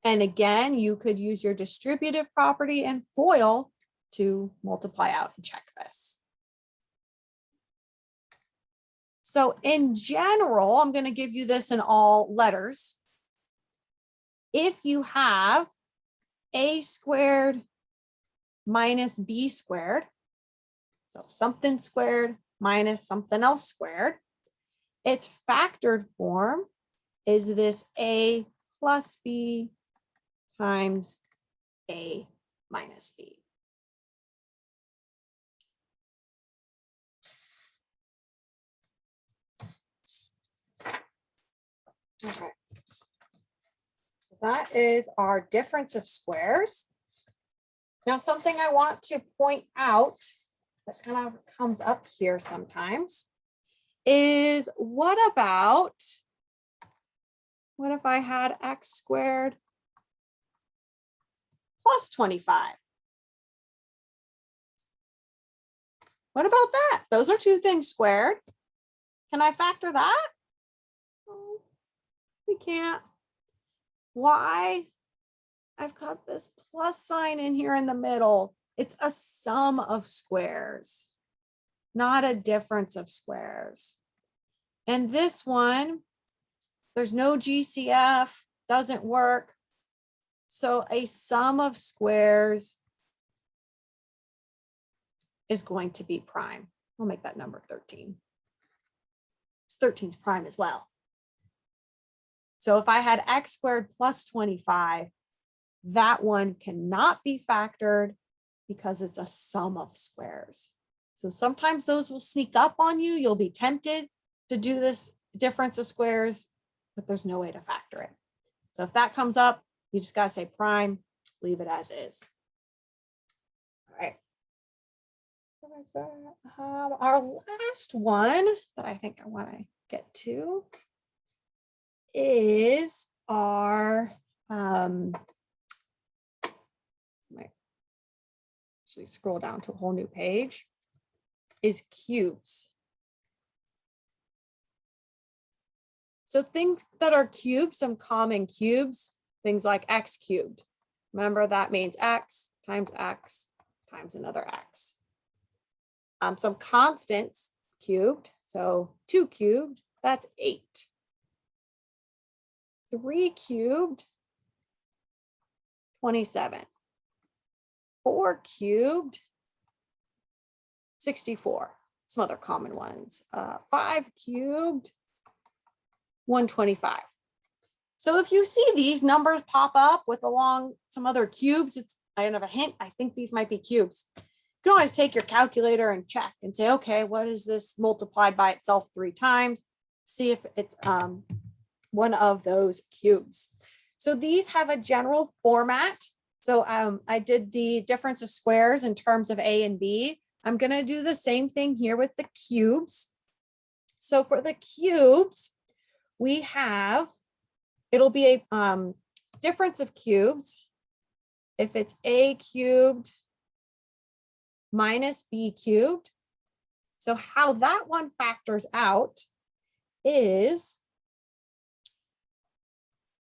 A: And again, you could use your distributive property and FOIL to multiply out and check this. So in general, I'm going to give you this in all letters. If you have a squared minus b squared, so something squared minus something else squared, its factored form is this a plus b times a minus b. Okay. That is our difference of squares. Now, something I want to point out that kind of comes up here sometimes is what if I had x squared plus 25? What about that? Those are two things squared. Can I factor that? Oh, we can't. Why? I've got this plus sign in here in the middle. It's a sum of squares, not a difference of squares. And this one, there's no GCF, doesn't work. So a sum of squares is going to be prime. I'll make that number 13. 13 is prime as well. So if I had x squared plus 25, that one cannot be factored because it's a sum of squares. So sometimes those will sneak up on you. You'll be tempted to do this difference of squares, but there's no way to factor it. So if that comes up, you just got to say prime, leave it as is. All right. Our last one that I think I want to get to is our actually scroll down to a whole new page, is cubes. So things that are cubes, some common cubes, things like x cubed. Remember that means x times another x. Some constants cubed, so 2 cubed, that's 8. 3 cubed, 27. 4 cubed, 64. Some other common ones. 5 cubed, 125. So if you see these numbers pop up with along some other cubes, I have a hint, I think these might be cubes. You can always take your calculator and check and say, okay, what is this multiplied by itself 3 times? See if it's one of those cubes. So these have a general format. So I did the difference of squares in terms of A and B. I'm going to do the same thing here with the cubes. So for the cubes, we have, it'll be a difference of cubes. If it's A cubed minus B cubed. So how that one factors out is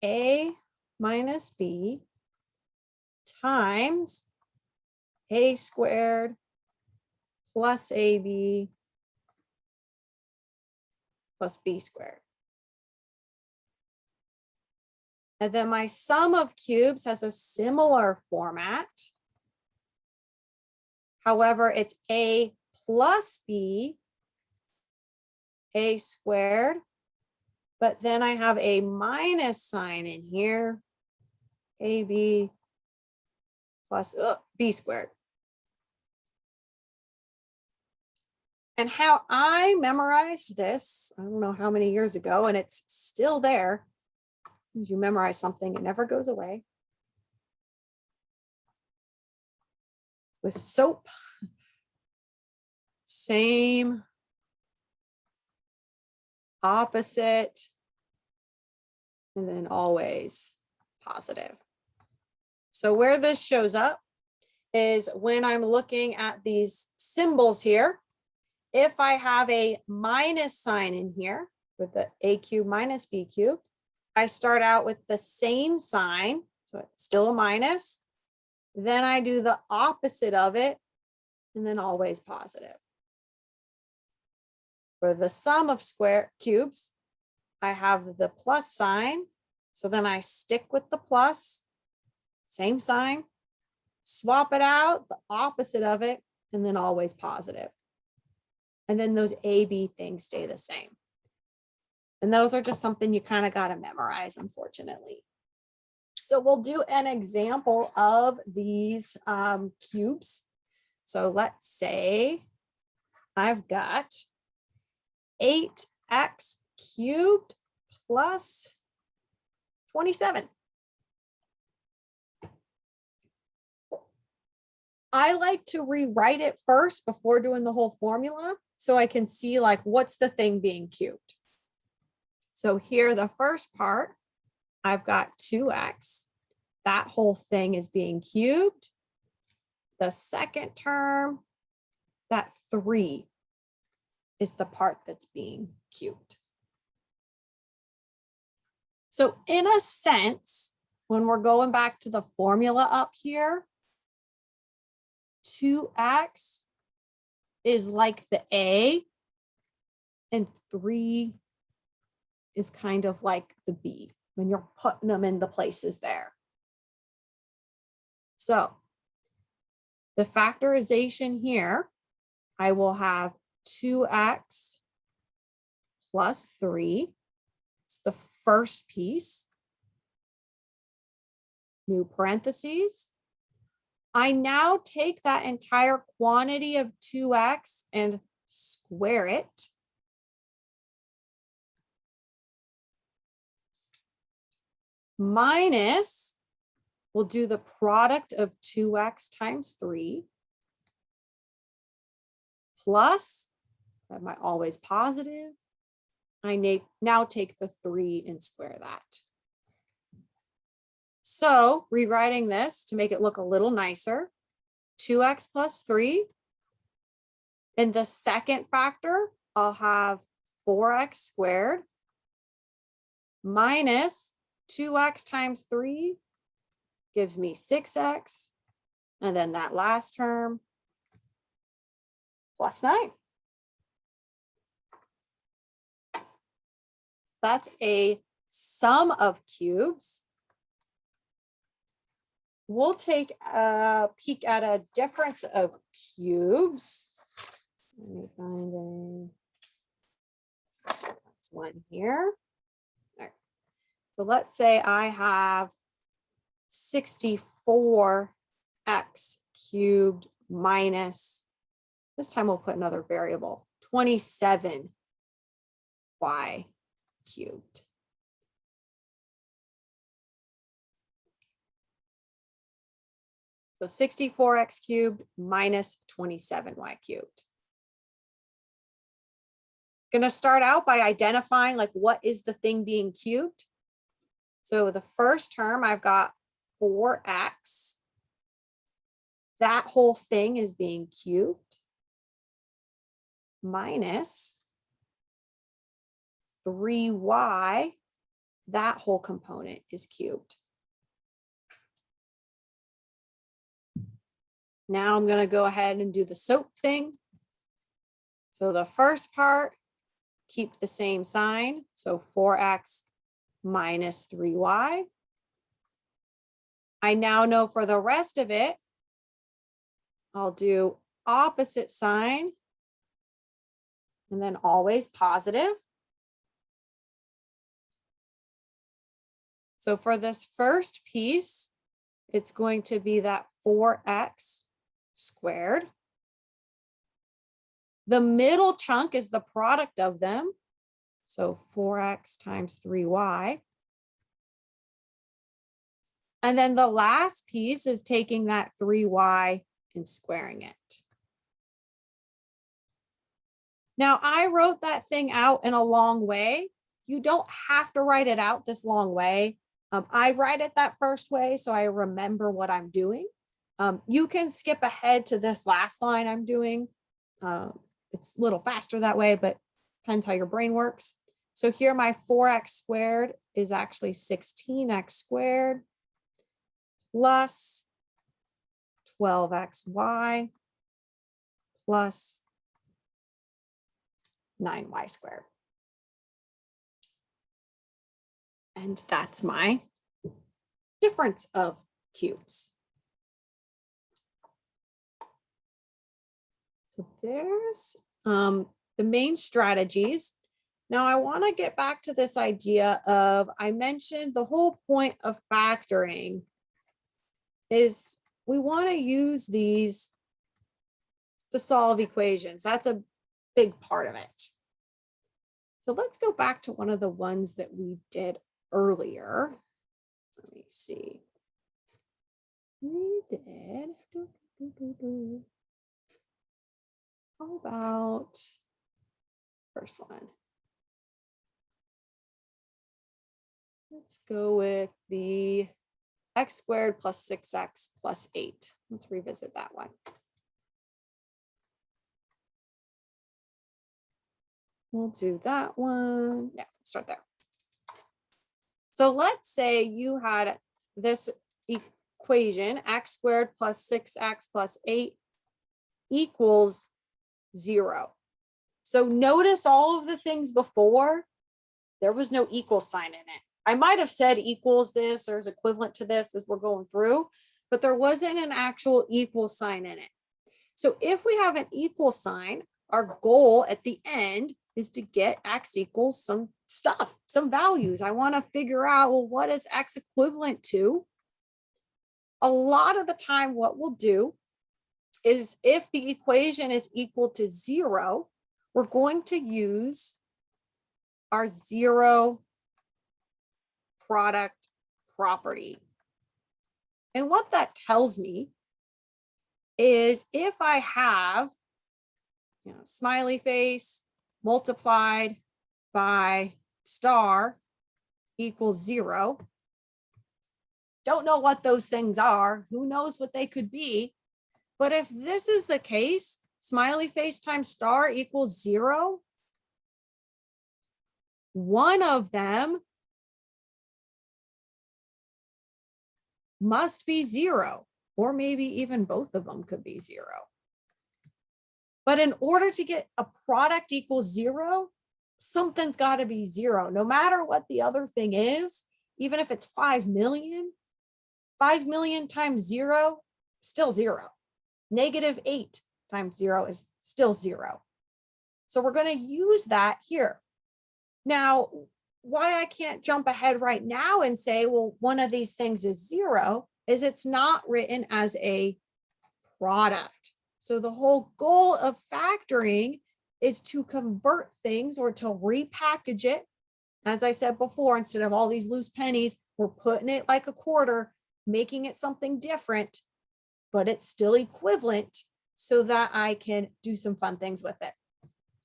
A: A minus B times A squared plus AB plus B squared. And then my sum of cubes has a similar format. However, it's A plus B, A squared, but then I have a minus sign in here, AB plus B squared. And how I memorized this, I don't know how many years ago, and it's still there. As soon as you memorize something, it never goes away. with soap. Same, opposite, and then always positive. So where this shows up is when I'm looking at these symbols here. If I have a minus sign in here with the a cubed minus b cubed, I start out with the same sign, so it's still a minus. Then I do the opposite of it, and then always positive. For the sum of cubes, I have the plus sign, so then I stick with the plus, same sign, swap it out, the opposite of it, and then always positive. And then those A, B things stay the same. And those are just something you kind of got to memorize, unfortunately. So we'll do an example of these cubes. So let's say I've got 8x cubed plus 27. I like to rewrite it first before doing the whole formula so I can see like what's the thing being cubed. So here, the first part, I've got 2x. That whole thing is being cubed. The second term, that 3 is the part that's being cubed. So in a sense, when we're going back to the formula up here, 2x is like the A, and 3 is kind of like the B when you're putting them in the places there. So the factorization here, I will have 2x plus 3. It's the first piece. New parentheses. I now take that entire quantity of 2x and square it. Minus, we'll do the product of 2x times 3. Plus, that might always positive. I now take the 3 and square that. So rewriting this to make it look a little nicer, 2x plus 3. In the second factor, I'll have 4x squared minus 2x times 3 gives me 6x. And then that last term plus 9. That's a sum of cubes. We'll take a peek at a difference of cubes. Let me find one here. All right. So let's say I have 64x cubed minus, this time we'll put another variable, 27y cubed. So 64x cubed minus 27y cubed. Going to start out by identifying like what is the thing being cubed. So the first term, I've got 4x. That whole thing is being cubed. Minus 3y. That whole component is cubed. Now I'm going to go ahead and do the SOAP thing. So the first part, keep the same sign. So 4x minus 3y. I now know for the rest of it, I'll do opposite sign and then always positive. So for this first piece, it's going to be that 4x squared. The middle chunk is the product of them. So 4x times 3y. And then the last piece is taking that 3y in squaring it. Now, I wrote that thing out in a long way. You don't have to write it out this long way. I write it that first way so I remember what I'm doing. You can skip ahead to this last line I'm doing. It's a little faster that way, but depends how your brain works. So here my 4x squared is actually 16x squared plus 12xy plus 9y squared. And that's my difference of cubes. So there's the main strategies. Now I want to get back to this idea of, I mentioned the whole point of factoring is we want to use these to solve equations. That's a big part of it. So let's go back to one of the ones that we did earlier. Let me see. We did. How about first one? Let's go with the x squared plus 6x plus 8. Let's revisit that one. We'll do that one. Yeah, start there. So let's say you had this equation, x squared plus 6x plus 8 equals 0. So notice all of the things before, there was no equal sign in it. I might have said equals this or is equivalent to this as we're going through, but there wasn't an actual equal sign in it. So if we have an equal sign, our goal at the end is to get x equals some stuff, some values. I want to figure out, well, what is x equivalent to? A lot of the time, what we'll do is if the equation is equal to 0, we're going to use our 0 product property. And what that tells me is if I have, smiley face multiplied by star equals 0. Don't know what those things are. Who knows what they could be? But if this is the case, smiley face times star equals 0, one of them must be 0, or maybe even both of them could be 0. But in order to get a product equals 0, something's got to be 0, no matter what the other thing is. Even if it's 5 million times 0, still 0. -8 times 0 is still 0. So we're going to use that here. Now, why I can't jump ahead right now and say, well, one of these things is 0 is it's not written as a product. So the whole goal of factoring is to convert things or to repackage it. As I said before, instead of all these loose pennies, we're putting it like a quarter, making it something different, but it's still equivalent so that I can do some fun things with it.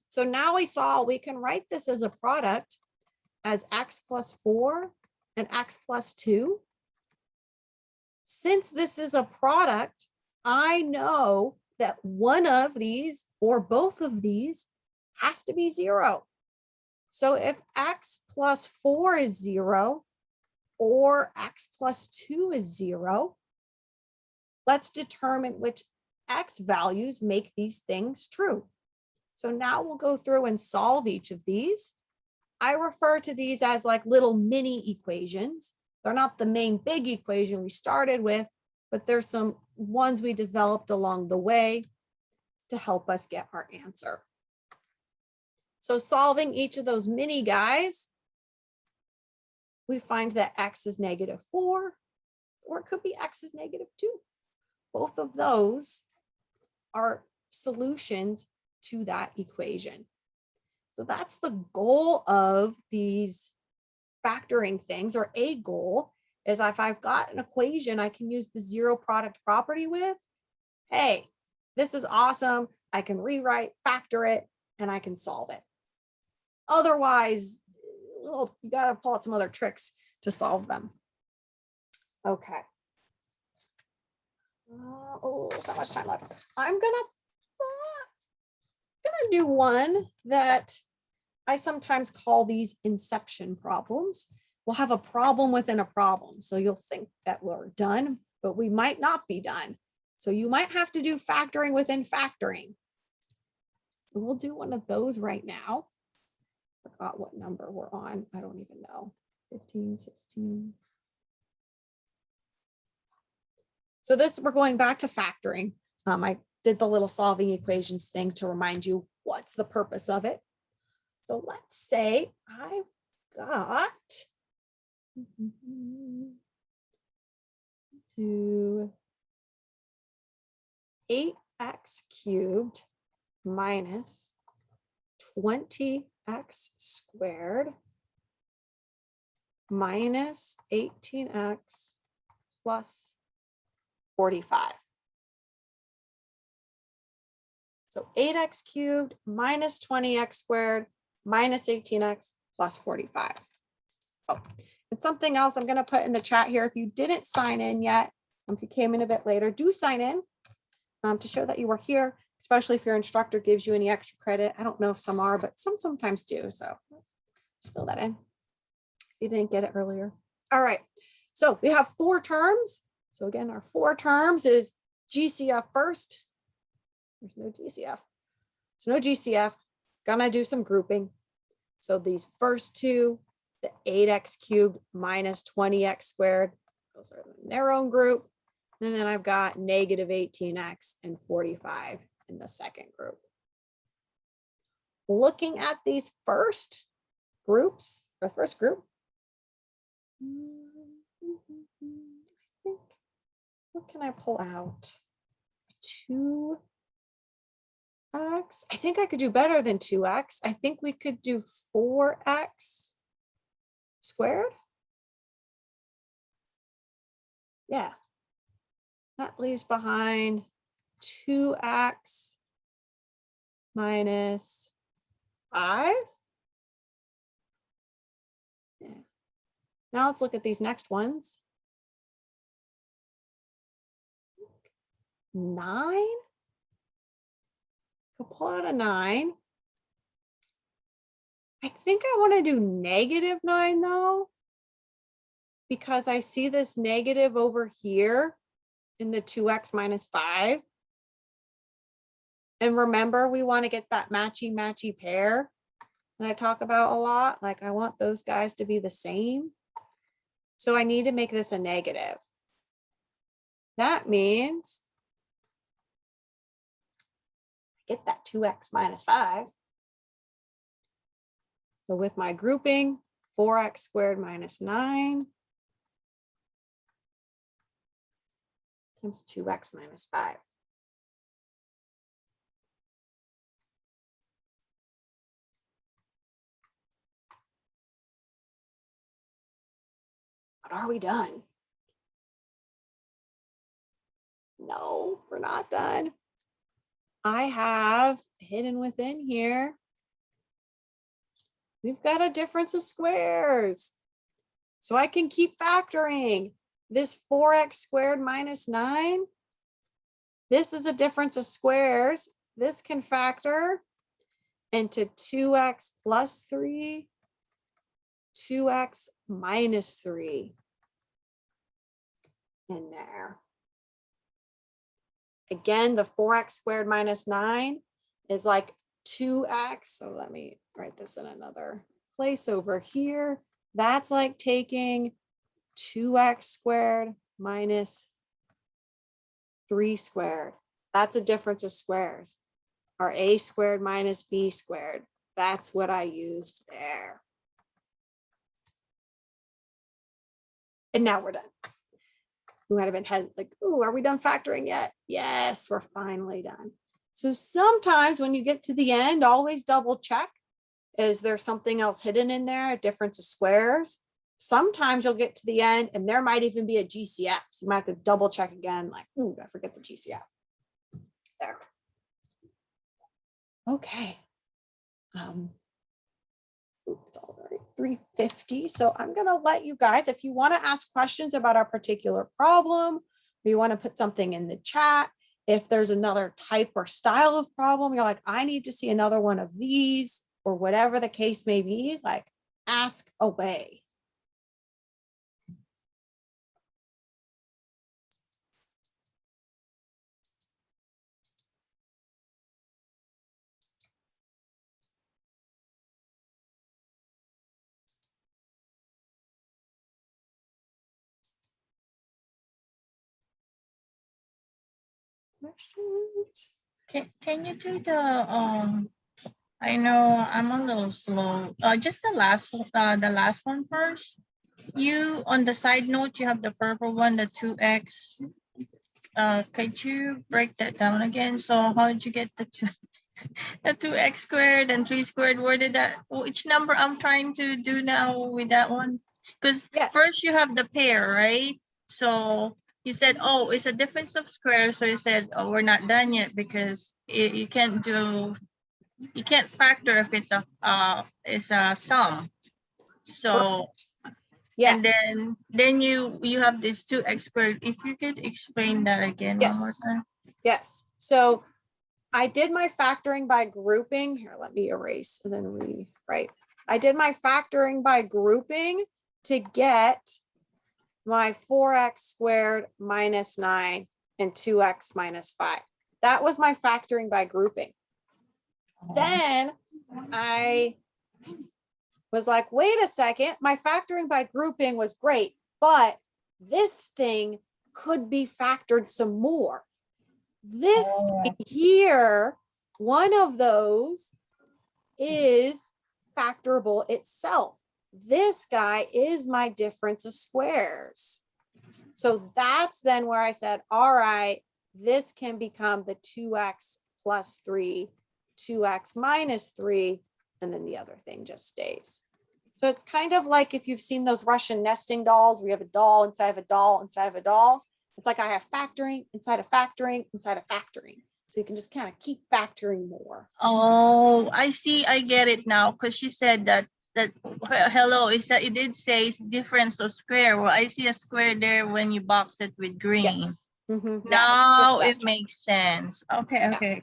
A: So now we saw we can write this as a product as x plus 4 and x plus 2. Since this is a product, I know that one of these or both of these has to be 0. So if x plus 4 is 0 or x plus 2 is 0, let's determine which x values make these things true. So now we'll go through and solve each of these. I refer to these as like little mini equations. They're not the main big equation we started with, but there's some ones we developed along the way to help us get our answer. So solving each of those mini guys, we find that x is -4, or it could be x is -2. Both of those are solutions to that equation. So that's the goal of these factoring things, or a goal is if I've got an equation I can use the 0 product property with, hey, this is awesome. I can rewrite, factor it, and I can solve it. Otherwise, well, you got to pull out some other tricks to solve them. Okay. Oh, so much time left. I'm gonna do one that I sometimes call these inception problems. We'll have a problem within a problem. So you'll think that we're done, but we might not be done. So you might have to do factoring within factoring. So we'll do one of those right now. Forgot what number we're on. I don't even know. 15, 16. So this, we're going back to factoring. I did the little solving equations thing to remind you what's the purpose of it. So let's say I've got to 8x cubed minus 20x squared minus 18x plus 45. So 8x cubed minus 20x squared minus 18x plus 45. Oh, and something else I'm going to put in the chat here. If you didn't sign in yet, if you came in a bit later, do sign in to show that you were here, especially if your instructor gives you any extra credit. I don't know if some are, but some sometimes do. So just fill that in if you didn't get it earlier. All right. So we have 4 terms. So again, our 4 terms is GCF first. There's no GCF. There's no GCF. Gonna do some grouping. So these first 2, the 8x cubed minus 20x squared, those are in their own group. And then I've got negative 18x and 45 in the second group. Looking at these first groups, or first group, I think, what can I pull out? 2x. I think I could do better than 2x. I think we could do 4x squared. Yeah. That leaves behind 2x minus 5. Yeah. Now let's look at these next ones. 9. I'll pull out a 9. I think I want to do negative 9 though, because I see this negative over here in the 2x minus 5. And remember, we want to get that matchy pair that I talk about a lot. Like I want those guys to be the same. So I need to make this a negative. That means get that 2x minus 5. So with my grouping, 4x squared minus 9 times 2x minus 5. But are we done? No, we're not done. I have hidden within here, we've got a difference of squares. So I can keep factoring this 4x squared minus 9. This is a difference of squares. This can factor into 2x plus 3, 2x minus 3 in there. Again, the 4x squared minus 9 is like 2x. So let me write this in another place over here. That's like taking 2x squared minus 3 squared. That's a difference of squares. Or a squared minus b squared. That's what I used there. And now we're done. We might have been like, oh, are we done factoring yet? Yes, we're finally done. So sometimes when you get to the end, always double check. Is there something else hidden in there, a difference of squares? Sometimes you'll get to the end and there might even be a GCF. So you might have to double check again, like, ooh, I forget the GCF. There. Okay. It's already 3:50. So I'm going to let you guys, if you want to ask questions about our particular problem, or you want to put something in the chat, if there's another type or style of problem, you're like, I need to see another one of these, or whatever the case may be, like ask away. Questions?
B: Can you do the I know I'm a little slow. Just the last one first. You on the side note, you have the purple one, the 2x. Could you break that down again? So how did you get the 2x squared and 3 squared? Where did that? Which number I'm trying to do now with that one? Because
A: Yes.
B: first you have the pair, right? So you said, oh, it's a difference of squares. So you said, oh, we're not done yet because you can't factor if it's a sum. So
A: yes.
B: and then you have this 2x squared. If you could explain that again one more time.
A: Yes. So I did my factoring by grouping. Here, let me erase and then rewrite. I did my factoring by grouping to get my 4x squared minus 9 and 2x minus 5. That was my factoring by grouping. Then I was like, wait a second, my factoring by grouping was great, but this thing could be factored some more. This here, one of those is factorable itself. This guy is my difference of squares. So that's then where I said, all right, this can become the 2x plus 3, 2x minus 3, and then the other thing just stays. So it's kind of like if you've seen those Russian nesting dolls, where you have a doll inside of a doll inside of a doll. It's like I have factoring inside of factoring inside of factoring. So you can just kind of keep factoring more.
B: Oh, I see. I get it now. Because she said that hello, is that it did say difference of square. Well, I see a square there when you box it with green.
A: Yes.
B: Now it makes sense. Okay.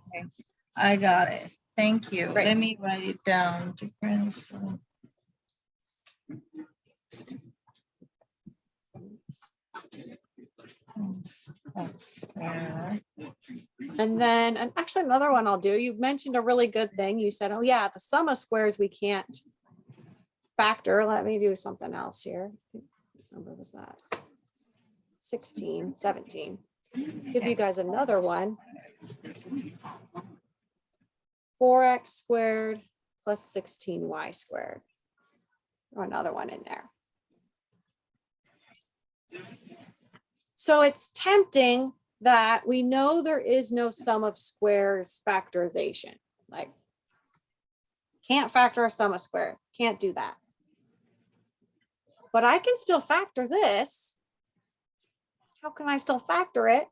B: I got it. Thank you.
A: Right.
B: Let me write it down. Difference.
A: And then, and actually another one I'll do, you mentioned a really good thing. You said, oh yeah, the sum of squares we can't factor. Let me do something else here. What number was that? 16, 17. Give you guys another one. 4x squared plus 16y squared. Or another one in there. So it's tempting that we know there is no sum of squares factorization. Like, can't factor a sum of squares. Can't do that. But I can still factor this. How can I still factor it?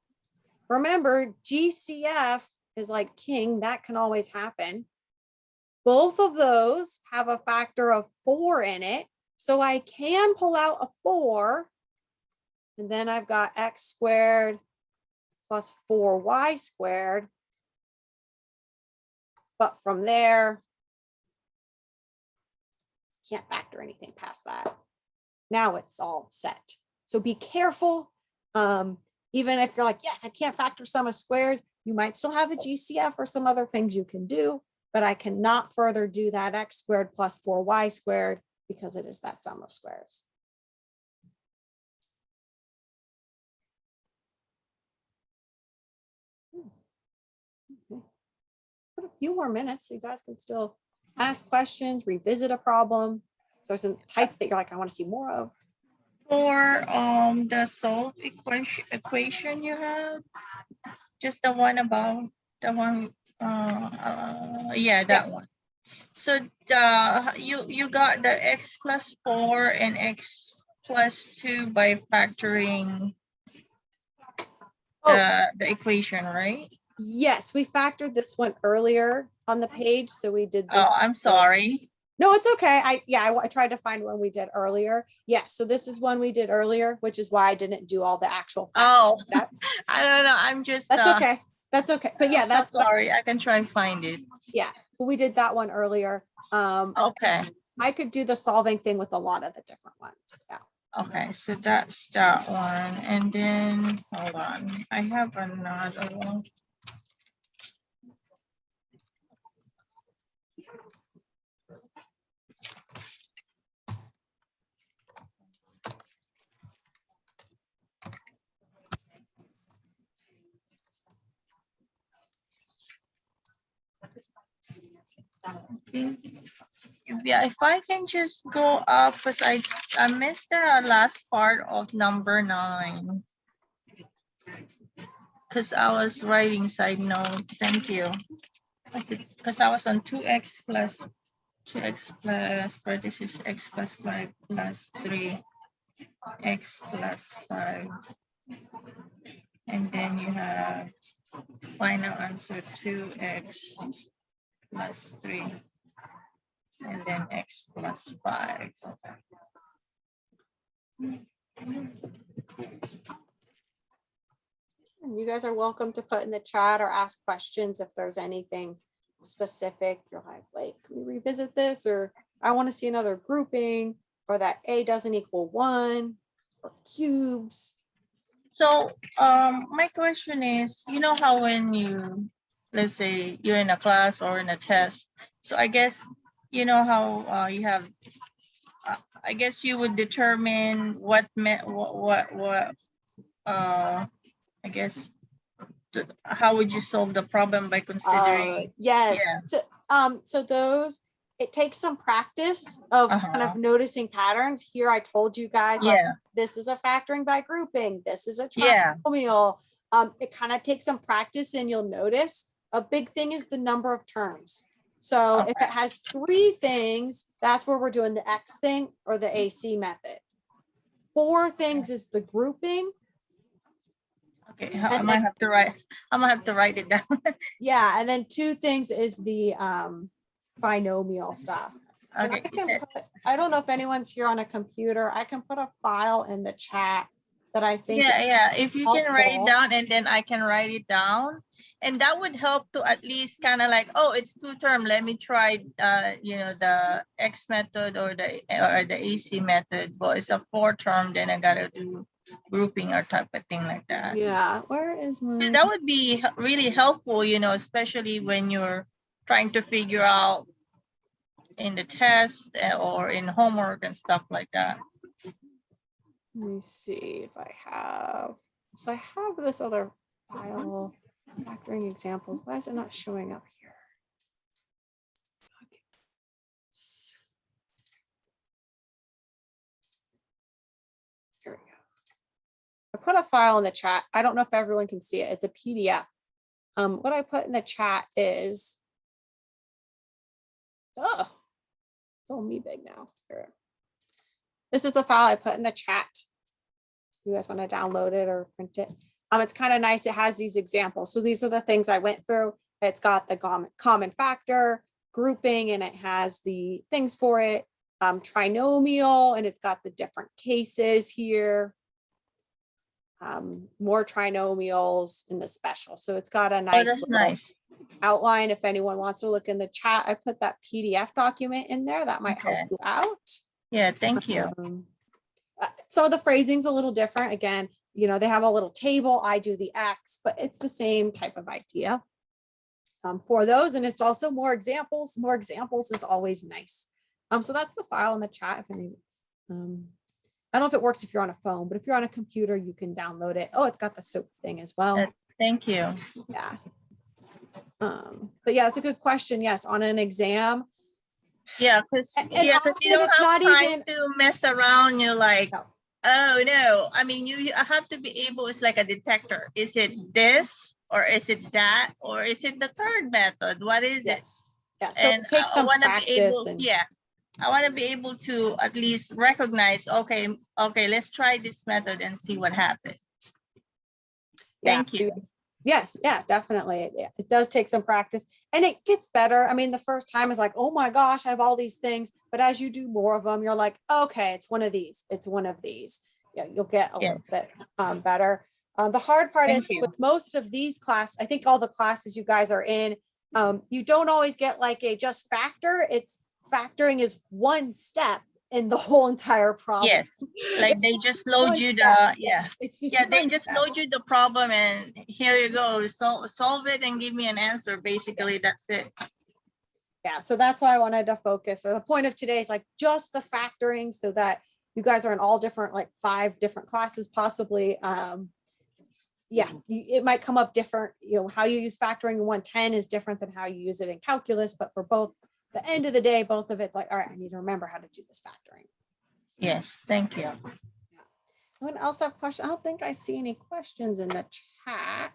A: Remember, GCF is like king. That can always happen. Both of those have a factor of 4 in it. So I can pull out a 4. And then I've got x squared plus 4y squared. But from there, can't factor anything past that. Now it's all set. So be careful. Even if you're like, yes, I can't factor sum of squares, you might still have a GCF or some other things you can do, but I cannot further do that x squared plus 4y squared because it is that sum of squares. Okay. Put a few more minutes so you guys can still ask questions, revisit a problem. So there's a type that you're like, I want to see more of.
B: For the solve equation you have, just the one above, the one that one. So you got the x plus 4 and x plus 2 by factoring the equation, right?
A: Yes, we factored this one earlier on the page, so we did this.
B: Oh, I'm sorry.
A: No, it's okay. I tried to find one we did earlier. Yes, so this is one we did earlier, which is why I didn't do all the actual
B: Oh,
A: steps.
B: I don't know. I'm just.
A: That's okay. That's okay. But yeah,
B: I'm so
A: that's
B: sorry. I can try and find it.
A: yeah. But we did that one earlier.
B: Okay.
A: I could do the solving thing with a lot of the different ones. Yeah.
B: Okay, so that's that one. And then hold on. I have another one. Okay. Yeah, if I can just go up, because I missed the last part of number 9. Because I was writing side note. Thank you. Because I was on 2x plus parenthesis x plus 5 plus 3 x plus 5. And then you have final answer 2x plus 3. And then x plus 5.
A: And you guys are welcome to put in the chat or ask questions if there's anything specific. You're like, wait, can we revisit this? Or I want to see another grouping, or that a doesn't equal 1, or cubes.
B: So my question is, you know how when you, let's say you're in a class or in a test, so I guess, you know how you have, I guess you would determine I guess, how would you solve the problem by considering?
A: Yes.
B: Yeah.
A: So those, it takes some practice of kind of noticing patterns. Here I told you guys, like, this is a factoring by grouping. This is a trinomial. It kind of takes some practice and you'll notice. A big thing is the number of terms. So if it has 3 things, that's where we're doing the X thing or the AC method. 4 things is the grouping.
B: Okay, I might have to write it down.
A: Yeah, and then 2 things is the binomial stuff.
B: Okay.
A: I don't know if anyone's here on a computer. I can put a file in the chat that I think.
B: Yeah. If you can write it down and then I can write it down, and that would help to at least kind of like, oh, it's 2 term. Let me try, the X method or the AC method. But it's a 4 term. Then I gotta do grouping or type of thing like that.
A: Yeah. Where is my?
B: That would be really helpful, especially when you're trying to figure out in the test or in homework and stuff like that.
A: Let me see if I have. So I have this other file, factoring examples. Why is it not showing up here? Here we go. I put a file in the chat. I don't know if everyone can see it. It's a PDF. What I put in the chat is, it's all me big now. Here. This is the file I put in the chat. You guys want to download it or print it? It's kind of nice. It has these examples. So these are the things I went through. It's got the common factor, grouping, and it has the things for it. Trinomial, and it's got the different cases here. More trinomials in the special. So it's got a nice, outline. If anyone wants to look in the chat, I put that PDF document in there. That might help you out.
B: Yeah, thank you.
A: Some of the phrasing's a little different. Again, they have a little table. I do the X, but it's the same type of idea for those. And it's also more examples. More examples is always nice. So that's the file in the chat. If any, I don't know if it works if you're on a phone, but if you're on a computer, you can download it. Oh, it's got the SOAP thing as well.
B: Thank you.
A: Yeah. But yeah, it's a good question. Yes, on an exam.
B: Yeah, because you don't have time to mess around. You're like, oh no. I mean, you have to be able. It's like a detector. Is it this, or is it that, or is it the third method? What is it?
A: Yeah. So it takes some practice.
B: I want to be able to at least recognize. Okay. Let's try this method and see what happens. Thank you.
A: Yes, yeah, definitely. It does take some practice and it gets better. I mean, the first time is like, oh my gosh, I have all these things. But as you do more of them, you're like, okay, it's one of these. It's one of these. Yeah, you'll get a little
B: Yes.
A: bit better. The hard part is
B: Thank you.
A: with most of these classes, I think all the classes you guys are in, you don't always get like a just factor. It's factoring is one step in the whole entire problem.
B: Yes. Like they just load
A: One
B: you
A: step.
B: the, yeah.
A: Yes, it's just
B: Yeah, they
A: one
B: just
A: step.
B: load you the problem and here you go. So solve it and give me an answer. Basically, that's it.
A: Yeah, so that's why I wanted to focus, or the point of today is like just the factoring so that you guys are in all different, like 5 different classes possibly. Yeah, it might come up different, how you use factoring in 110 is different than how you use it in calculus, but for both, the end of the day, both of it's like, all right, I need to remember how to do this factoring.
B: Yes, thank you.
A: Anyone else have questions? I don't think I see any questions in the chat.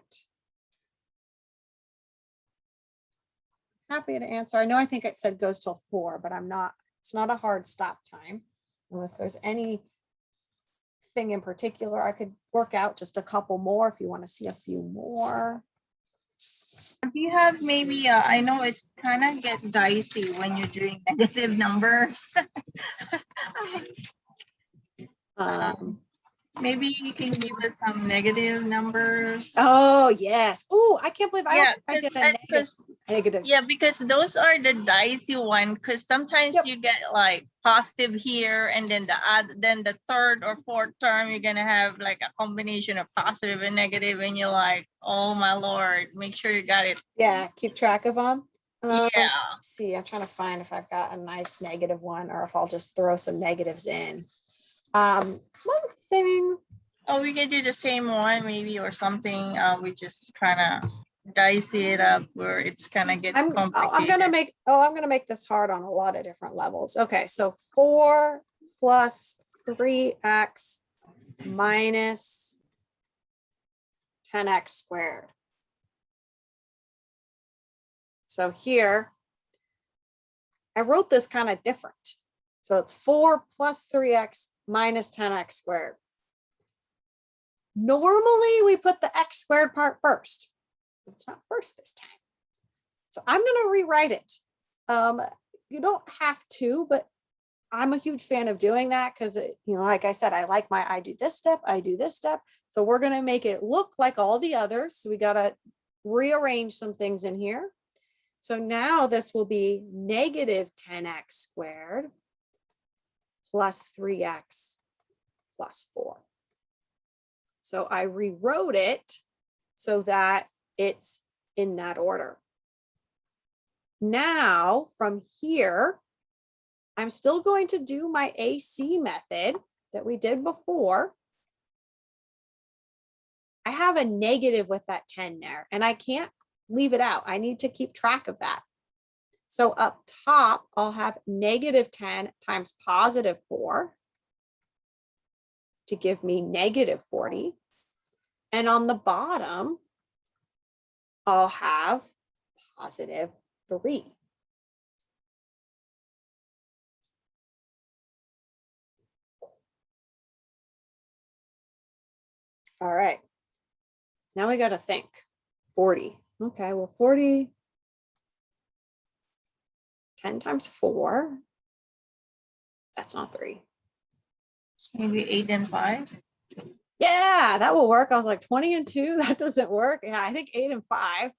A: Happy to answer. I know I think it said goes till 4, but it's not a hard stop time. And if there's anything in particular, I could work out just a couple more if you want to see a few more.
B: Do you have maybe, I know it's kind of get dicey when you're doing negative numbers. Maybe you can give us some negative numbers.
A: Oh yes. Oh, I can't believe
B: Yeah,
A: I did a negative.
B: yeah, because those are the dicey one. Because sometimes
A: Yep.
B: you get like positive here, and then the third or fourth term you're gonna have like a combination of positive and negative, and you're like, oh my lord, make sure you got it.
A: Yeah, keep track of them.
B: Yeah.
A: Let's see, I'm trying to find if I've got a nice negative one or if I'll just throw some negatives in. One thing.
B: Oh, we can do the same one maybe or something. We just kind of dicey it up where it's kind of gets complicated.
A: I'm gonna make this hard on a lot of different levels. Okay, so 4 plus 3x minus 10x squared. So here, I wrote this kind of different. So it's 4 plus 3x minus 10x squared. Normally we put the x squared part first. It's not first this time. So I'm going to rewrite it. You don't have to, but I'm a huge fan of doing that because, like I said, I do this step, I do this step. So we're going to make it look like all the others. So we got to rearrange some things in here. So now this will be negative 10x squared plus 3x plus 4. So I rewrote it so that it's in that order. Now from here, I'm still going to do my AC method that we did before. I have a negative with that 10 there, and I can't leave it out. I need to keep track of that. So up top, I'll have negative 10 times positive 4 to give me negative 40. And on the bottom, I'll have positive 3. All right. Now we got to think. 40. Okay, well, 40, 10 times 4. That's not 3.
B: Maybe 8 and 5.
A: Yeah, that will work. I was like 20 and 2. That doesn't work. Yeah, I think 8 and 5.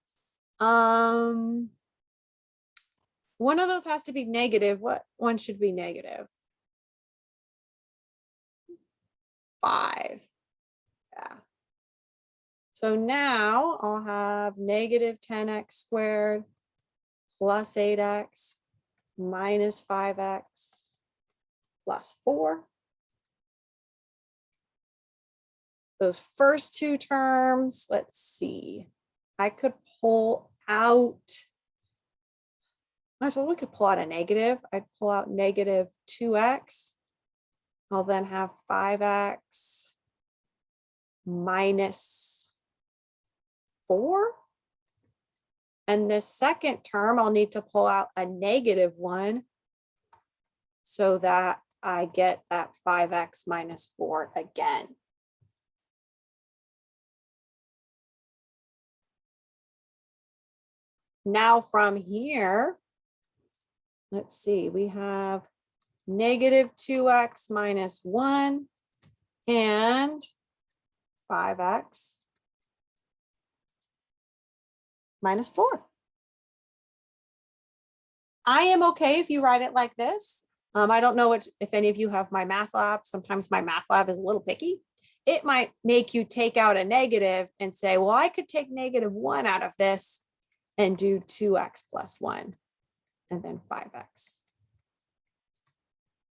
A: One of those has to be negative. What one should be negative? 5. Yeah. So now I'll have negative 10x squared plus 8x minus 5x plus 4. Those first 2 terms, let's see. I could pull out, might as well, we could pull out a negative. I'd pull out negative 2x. I'll then have 5x minus 4. And this second term, I'll need to pull out a negative 1 so that I get that 5x minus 4 again. Now from here, let's see, we have negative 2x minus 1 and 5x minus 4. I am okay if you write it like this. I don't know if any of you have my math lab. Sometimes my math lab is a little picky. It might make you take out a negative and say, well, I could take negative 1 out of this and do 2x plus 1 and then 5x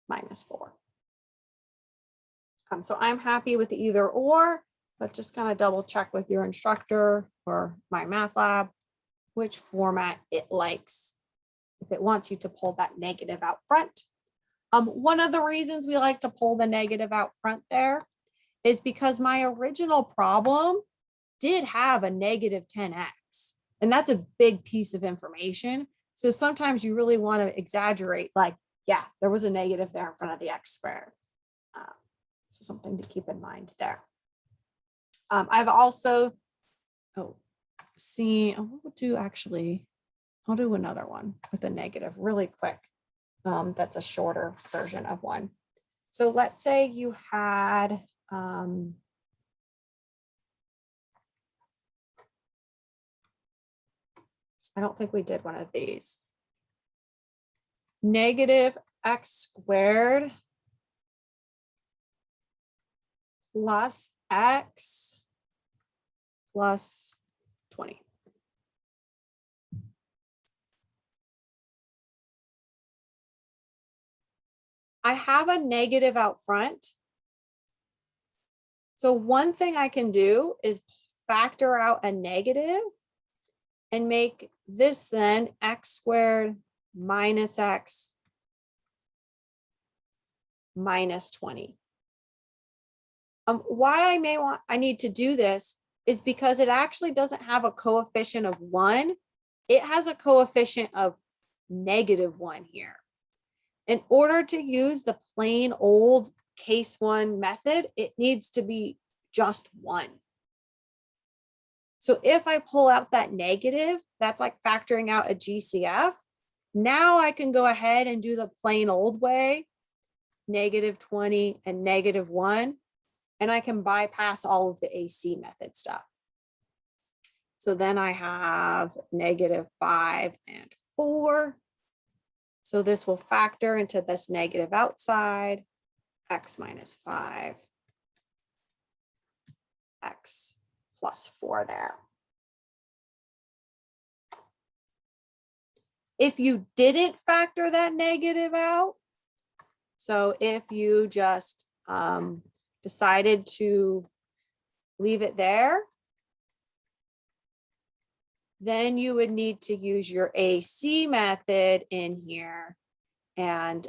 A: minus 4. So I'm happy with either or, but just kind of double check with your instructor or my math lab which format it likes if it wants you to pull that negative out front. One of the reasons we like to pull the negative out front there is because my original problem did have a negative 10x, and that's a big piece of information. So sometimes you really want to exaggerate, like, yeah, there was a negative there in front of the x squared. So something to keep in mind there. I've also, I'll do another one with a negative really quick. That's a shorter version of one. So let's say you had, I don't think we did one of these. Negative x squared plus x plus 20. I have a negative out front. So one thing I can do is factor out a negative and make this then x squared minus x minus 20. Why I need to do this is because it actually doesn't have a coefficient of 1. It has a coefficient of negative 1 here. In order to use the plain old case 1 method, it needs to be just 1. So if I pull out that negative, that's like factoring out a GCF. Now I can go ahead and do the plain old way, negative 20 and negative 1, and I can bypass all of the AC method stuff. So then I have negative 5 and 4. So this will factor into this negative outside, x minus 5, x plus 4 there. If you didn't factor that negative out, so if you just decided to leave it there, then you would need to use your AC method in here and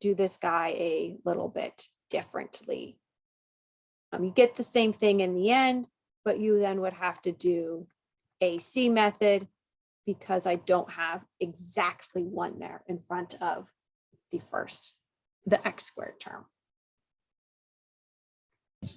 A: do this guy a little bit differently. You get the same thing in the end, but you then would have to do AC method because I don't have exactly 1 there in front of the x squared term.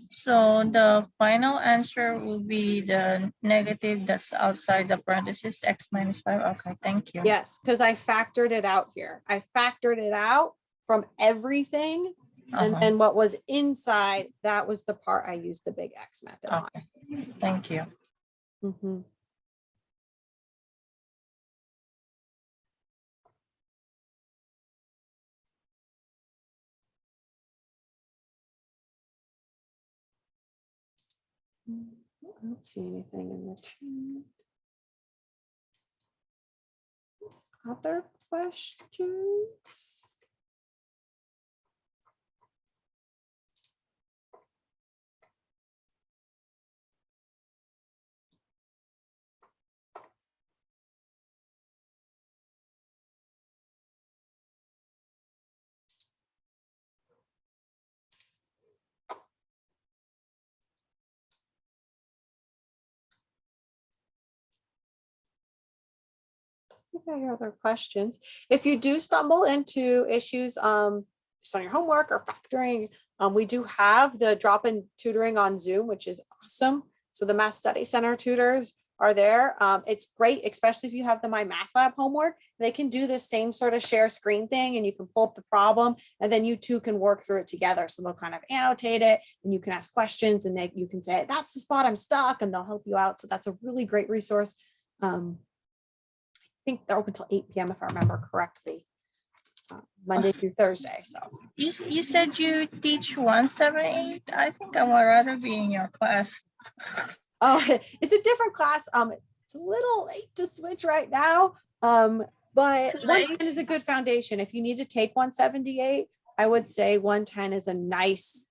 B: So the final answer will be the negative that's outside the parentheses, x minus 5. Okay, thank you.
A: Yes, because I factored it out here. I factored it out from everything. And then what was inside, that was the part I used the big X method on.
B: Okay, thank you.
A: Mm-hmm. I don't see anything in the chat. Other questions? Okay, other questions? If you do stumble into issues just on your homework or factoring, we do have the drop-in tutoring on Zoom, which is awesome. So the Math Study Center tutors are there. It's great, especially if you have the My Math Lab homework. They can do this same sort of share screen thing, and you can pull up the problem, and then you two can work through it together. So they'll kind of annotate it, and you can ask questions, and you can say, that's the spot I'm stuck, and they'll help you out. So that's a really great resource. I think they're open till 8 p.m. if I remember correctly, Monday through Thursday. So
B: You said you teach 178. I think I would rather be in your class.
A: oh, it's a different class. It's a little late to switch right now. But 110 is a good foundation. If you need to take 178, I would say 110 is a nice,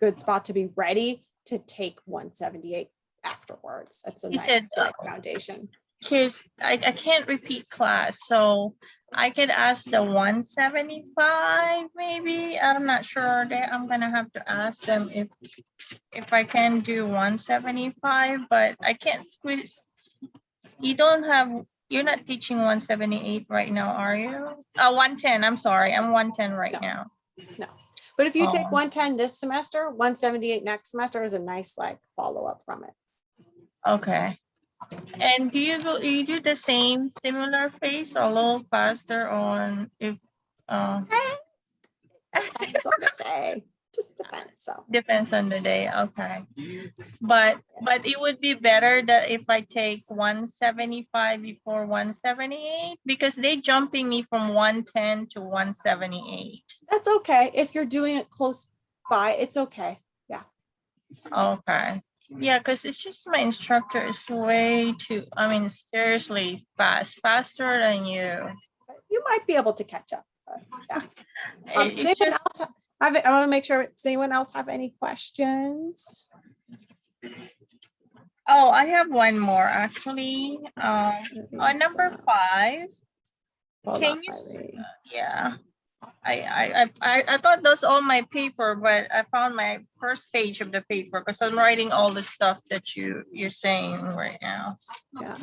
A: good spot to be ready to take 178 afterwards. That's a nice foundation.
B: Because I can't repeat class, so I could ask the 175 maybe. I'm not sure. I'm gonna have to ask them if I can do 175, but I can't squeeze. You're not teaching 178 right now, are you? 110. I'm sorry, I'm 110 right now.
A: No, but if you take 110 this semester, 178 next semester is a nice like follow up from it.
B: Okay. And do you do the same similar phase or a little faster on if
A: Depends on the day. Just depends. So
B: depends on the day. Okay. But it would be better that if I take 175 before 178 because they jumping me from 110 to 178.
A: That's okay. If you're doing it close by, it's okay. Yeah.
B: Okay. Yeah, because it's just my instructor is way too, seriously faster than you.
A: You might be able to catch up. Yeah.
B: It's just,
A: I want to make sure, does anyone else have any questions?
B: oh, I have one more actually. On number 5, can you, yeah. I thought that's all my paper, but I found my first page of the paper because I'm writing all the stuff that you're saying right now.
A: Yeah.